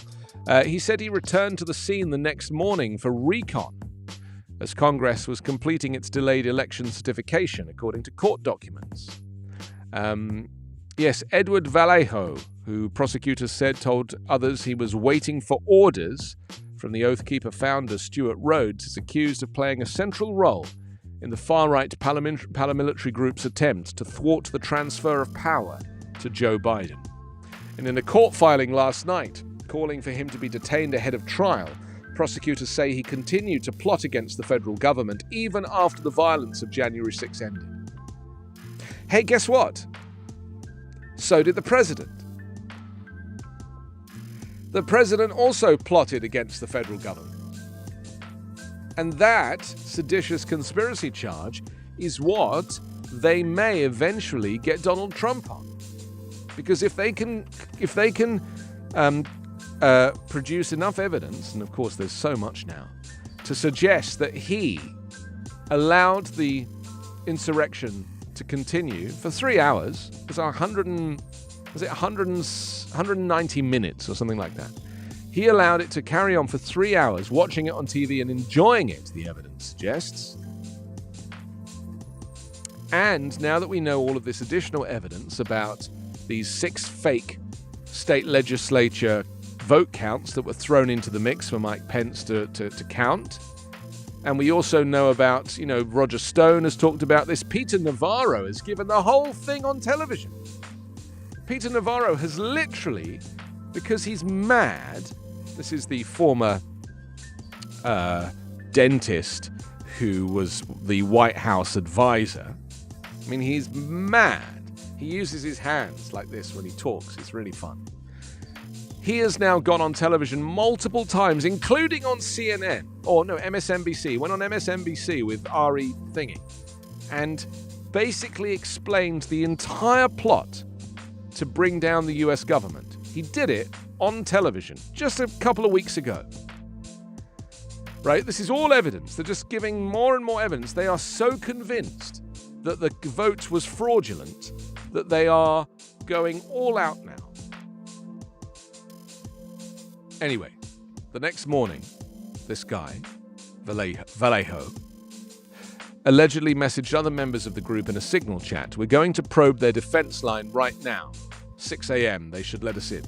He said he returned to the scene the next morning for recon, as Congress was completing its delayed election certification, according to court documents. Yes, Edward Vallejo, who prosecutors said told others he was waiting for orders from the Oath Keeper founder Stuart Rhodes, is accused of playing a central role in the far-right paramilitary group's attempt to thwart the transfer of power to Joe Biden. And in a court filing last night, calling for him to be detained ahead of trial, prosecutors say he continued to plot against the federal government even after the violence of January 6 ended. Hey, guess what? So did the president. The president also plotted against the federal government. And that seditious conspiracy charge is what they may eventually get Donald Trump on. Because if they can produce enough evidence, and of course there's so much now, to suggest that he allowed the insurrection to continue for 3 hours, it was 190 minutes or something like that. He allowed it to carry on for 3 hours, watching it on TV and enjoying it, the evidence suggests. And now that we know all of this additional evidence about these 6 fake state legislature vote counts that were thrown into the mix for Mike Pence to count, and we also know about, Roger Stone has talked about this. Peter Navarro has given the whole thing on television. Peter Navarro has literally, because he's mad, this is the former dentist who was the White House advisor. I mean, he's mad. He uses his hands like this when he talks. It's really fun. He has now gone on television multiple times, including on CNN. MSNBC. He went on MSNBC with Ari Thingy and basically explained the entire plot to bring down the US government. He did it on television just a couple of weeks ago. Right? This is all evidence. They're just giving more and more evidence. They are so convinced that the vote was fraudulent that they are going all out now. Anyway, the next morning, this guy, Vallejo, allegedly messaged other members of the group in a Signal chat. We're going to probe their defense line right now. 6 a.m. They should let us in.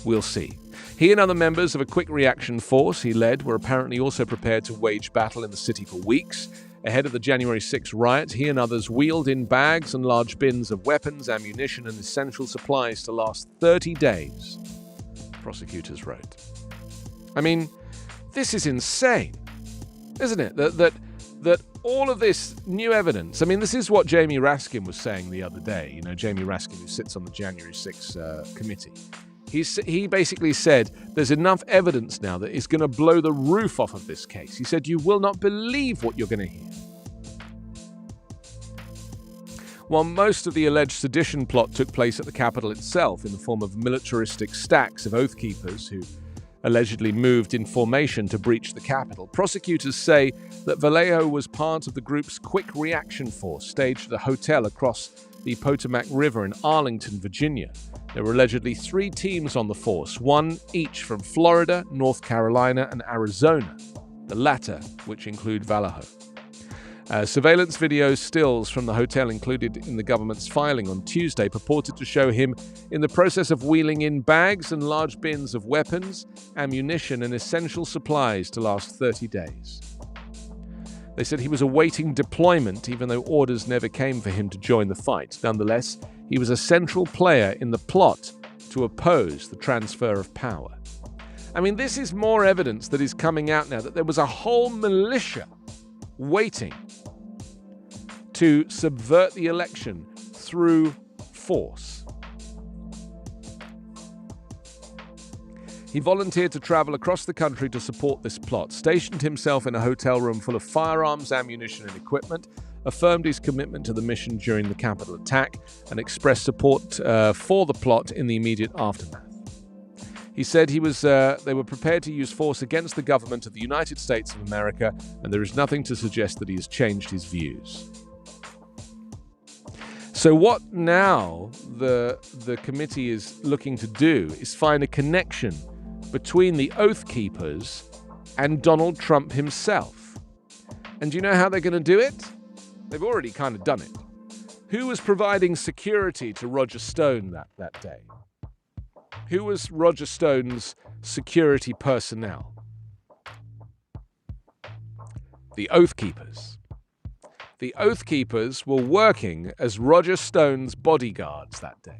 We'll see. He and other members of a quick reaction force he led were apparently also prepared to wage battle in the city for weeks. Ahead of the January 6 riot, he and others wheeled in bags and large bins of weapons, ammunition, and essential supplies to last 30 days, prosecutors wrote. I mean, this is insane, isn't it? That all of this new evidence, I mean, this is what Jamie Raskin was saying the other day. Jamie Raskin, who sits on the January 6 committee. He basically said there's enough evidence now that is going to blow the roof off of this case. He said, you will not believe what you're going to hear. While most of the alleged sedition plot took place at the Capitol itself in the form of militaristic stacks of Oath Keepers who allegedly moved in formation to breach the Capitol, prosecutors say that Vallejo was part of the group's quick reaction force staged at a hotel across the Potomac River in Arlington, Virginia. There were allegedly 3 teams on the force, one each from Florida, North Carolina, and Arizona, the latter which include Vallejo. Surveillance video stills from the hotel included in the government's filing on Tuesday purported to show him in the process of wheeling in bags and large bins of weapons, ammunition, and essential supplies to last 30 days. They said he was awaiting deployment, even though orders never came for him to join the fight. Nonetheless, he was a central player in the plot to oppose the transfer of power. I mean, this is more evidence that is coming out now, that there was a whole militia waiting to subvert the election through force. He volunteered to travel across the country to support this plot, stationed himself in a hotel room full of firearms, ammunition, and equipment, affirmed his commitment to the mission during the Capitol attack, and expressed support for the plot in the immediate aftermath. He said they were prepared to use force against the government of the United States of America, and there is nothing to suggest that he has changed his views. So what now the committee is looking to do is find a connection between the Oath Keepers and Donald Trump himself. And do you know how they're going to do it? They've already kind of done it. Who was providing security to Roger Stone that day? Who was Roger Stone's security personnel? the Oath Keepers. The Oath Keepers were working as Roger Stone's bodyguards that day.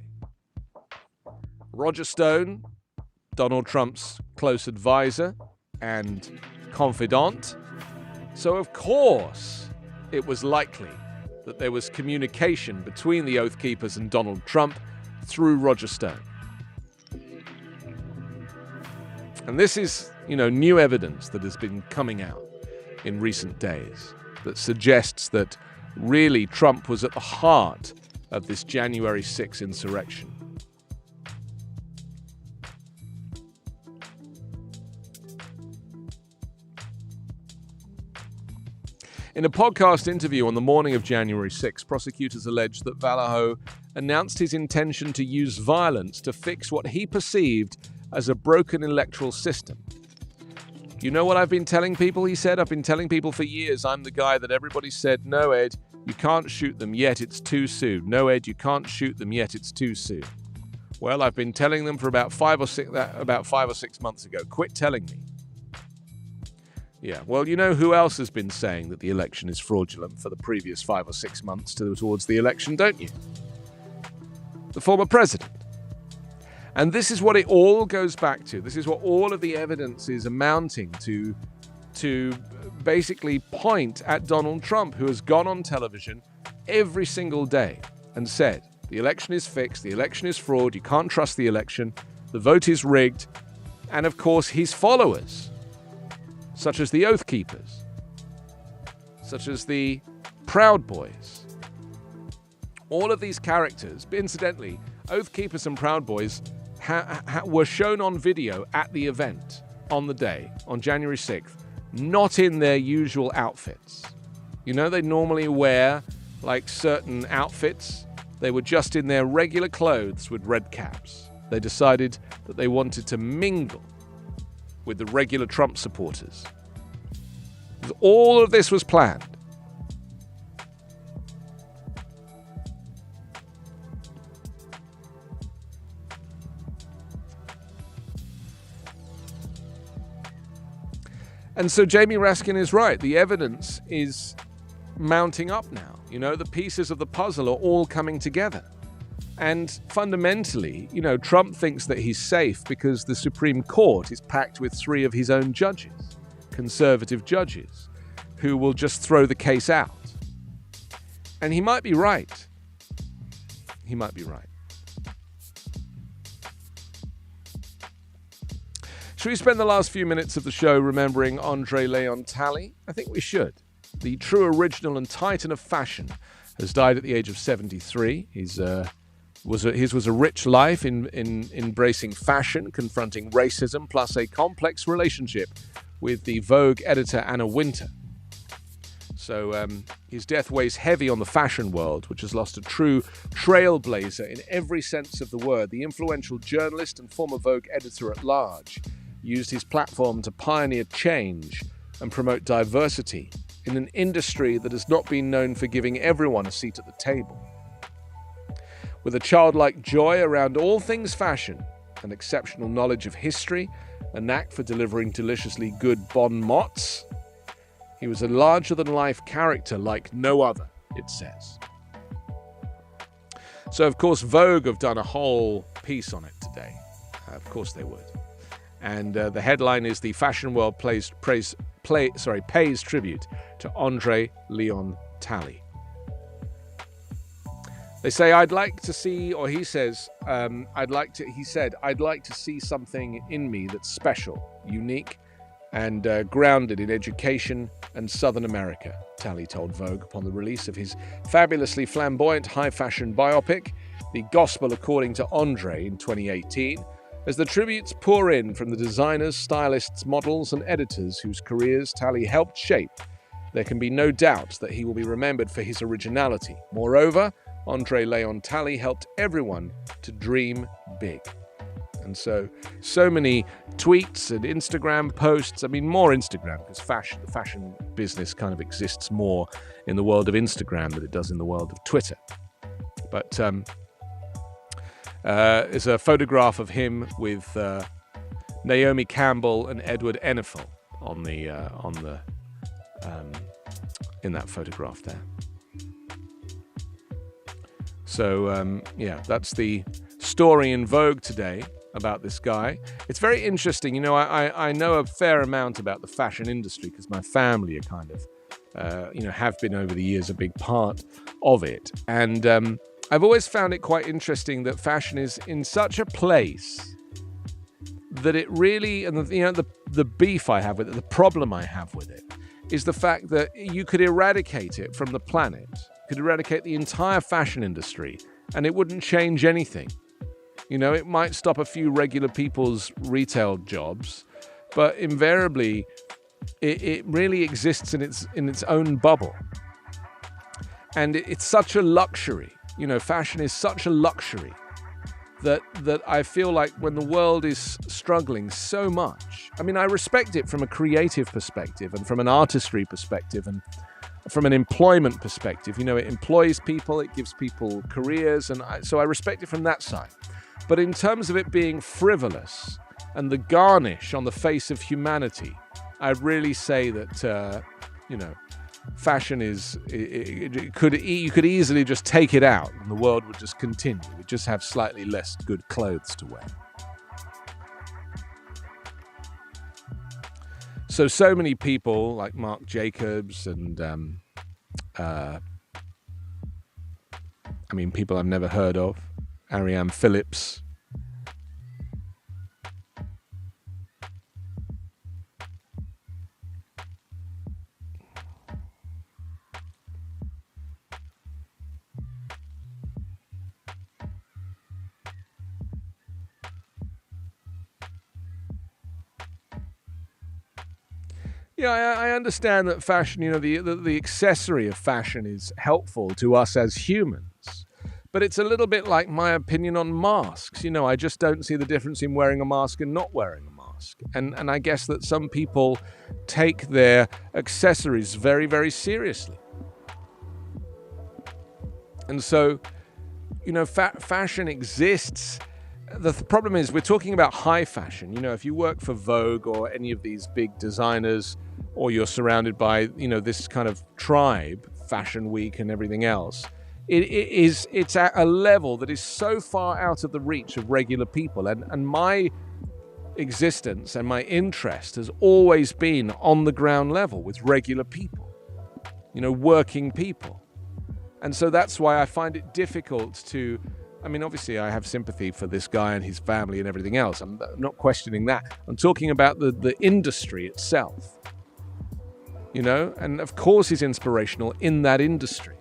Roger Stone, Donald Trump's close advisor and confidant. So, of course, it was likely that there was communication between the Oath Keepers and Donald Trump through Roger Stone. And this is, new evidence that has been coming out in recent days that suggests that really Trump was at the heart of this January 6th insurrection. In a podcast interview on the morning of January 6, prosecutors alleged that Vallejo announced his intention to use violence to fix what he perceived as a broken electoral system. You know what I've been telling people, he said? I've been telling people for years I'm the guy that everybody said, no, Ed, you can't shoot them yet, it's too soon. No, Ed, you can't shoot them yet, it's too soon. Well, I've been telling them for about 5 or 6 months ago. Quit telling me. Yeah, well, you know who else has been saying that the election is fraudulent for the previous 5 or 6 months towards the election, don't you? The former president. And this is what it all goes back to. This is what all of the evidence is amounting to basically point at Donald Trump, who has gone on television every single day and said, the election is fixed, the election is fraud, you can't trust the election, the vote is rigged, and of course his followers, such as the Oath Keepers, such as the Proud Boys. All of these characters, incidentally, Oath Keepers and Proud Boys were shown on video at the event on the day, on January 6th, not in their usual outfits. They normally wear like certain outfits. They were just in their regular clothes with red caps. They decided that they wanted to mingle with the regular Trump supporters. All of this was planned. And so Jamie Raskin is right. The evidence is mounting up now. The pieces of the puzzle are all coming together. And fundamentally, Trump thinks that he's safe because the Supreme Court is packed with 3 of his own judges, conservative judges, who will just throw the case out. And he might be right. He might be right. Should we spend the last few minutes of the show remembering Andre Leon Talley? I think we should. The true original and titan of fashion has died at the age of 73. His was a rich life in embracing fashion, confronting racism, plus a complex relationship with the Vogue editor Anna Wintour. So his death weighs heavy on the fashion world, which has lost a true trailblazer in every sense of the word. The influential journalist and former Vogue editor at large used his platform to pioneer change and promote diversity in an industry that has not been known for giving everyone a seat at the table. With a childlike joy around all things fashion, an exceptional knowledge of history, a knack for delivering deliciously good bon mots, he was a larger-than-life character like no other, it says. So, of course, Vogue have done a whole piece on it today. Of course they would. And the headline is, the fashion world pays tribute to Andre Leon Talley. They say, I'd like to see, or he says, I'd like to see something in me that's special, unique, and grounded in education and Southern America, Talley told Vogue upon the release of his fabulously flamboyant high-fashion biopic, The Gospel According to Andre, in 2018, as the tributes pour in from the designers, stylists, models, and editors whose careers Talley helped shape. There can be no doubt that he will be remembered for his originality. Moreover, Andre Leon Talley helped everyone to dream big. And so many tweets and Instagram posts. I mean, more Instagram, because the fashion business kind of exists more in the world of Instagram than it does in the world of Twitter. But is a photograph of him with Naomi Campbell and Edward Enninful on the in that photograph there. So, that's the story in vogue today about this guy. It's very interesting. You know, I know a fair amount about the fashion industry because my family are kind of, have been over the years a big part of it. And I've always found it quite interesting that fashion is in such a place that it really, and the beef I have with it, the problem I have with it, is the fact that you could eradicate it from the planet, could eradicate the entire fashion industry, and it wouldn't change anything. You know, it might stop a few regular people's retail jobs, but invariably, it really exists in its own bubble. And it's such a luxury. You know, fashion is such a luxury that I feel like when the world is struggling so much, I mean, I respect it from a creative perspective and from an artistry perspective and from an employment perspective. You know, it employs people, it gives people careers, and so I respect it from that side. But in terms of it being frivolous and the garnish on the face of humanity, I'd really say that, fashion is, you could easily just take it out and the world would just continue. We'd just have slightly less good clothes to wear. So many people like Marc Jacobs and, people I've never heard of, Ariane Phillips. Yeah, I understand that fashion, the accessory of fashion is helpful to us as humans. But it's a little bit like my opinion on masks. You know, I just don't see the difference in wearing a mask and not wearing a mask. And I guess that some people take their accessories very, very seriously. And so, fashion exists. The problem is we're talking about high fashion. You know, if you work for Vogue or any of these big designers, or you're surrounded by, this kind of tribe, Fashion Week and everything else, it's at a level that is so far out of the reach of regular people. And my existence and my interest has always been on the ground level with regular people, working people. And so that's why I find it difficult to, obviously I have sympathy for this guy and his family and everything else. I'm not questioning that. I'm talking about the industry itself, and of course he's inspirational in that industry.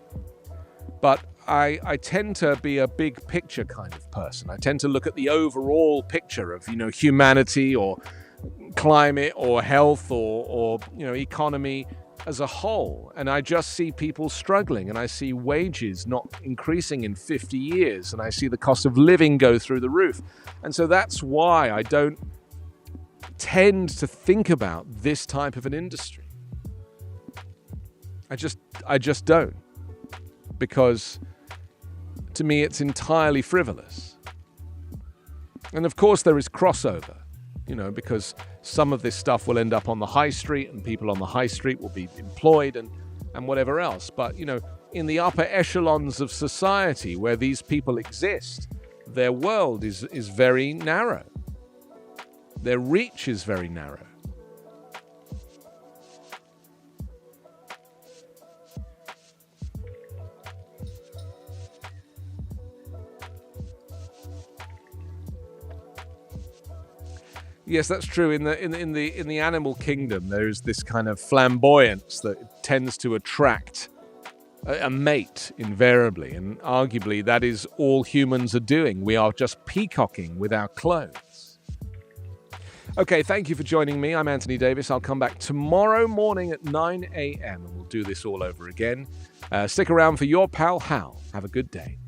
But I tend to be a big picture kind of person. I tend to look at the overall picture of, humanity or climate or health or economy as a whole. And I just see people struggling, and I see wages not increasing in 50 years, and I see the cost of living go through the roof. And so that's why I don't tend to think about this type of an industry. I just don't. Because to me it's entirely frivolous. And of course there is crossover, because some of this stuff will end up on the high street and people on the high street will be employed and whatever else. But, in the upper echelons of society where these people exist, their world is very narrow. Their reach is very narrow. Yes, that's true. In the animal kingdom, there is this kind of flamboyance that tends to attract a mate invariably, and arguably that is all humans are doing. We are just peacocking with our clothes. Okay, thank you for joining me. I'm Anthony Davis. I'll come back tomorrow morning at 9 a.m. and we'll do this all over again. Stick around for your pal Hal. Have a good day.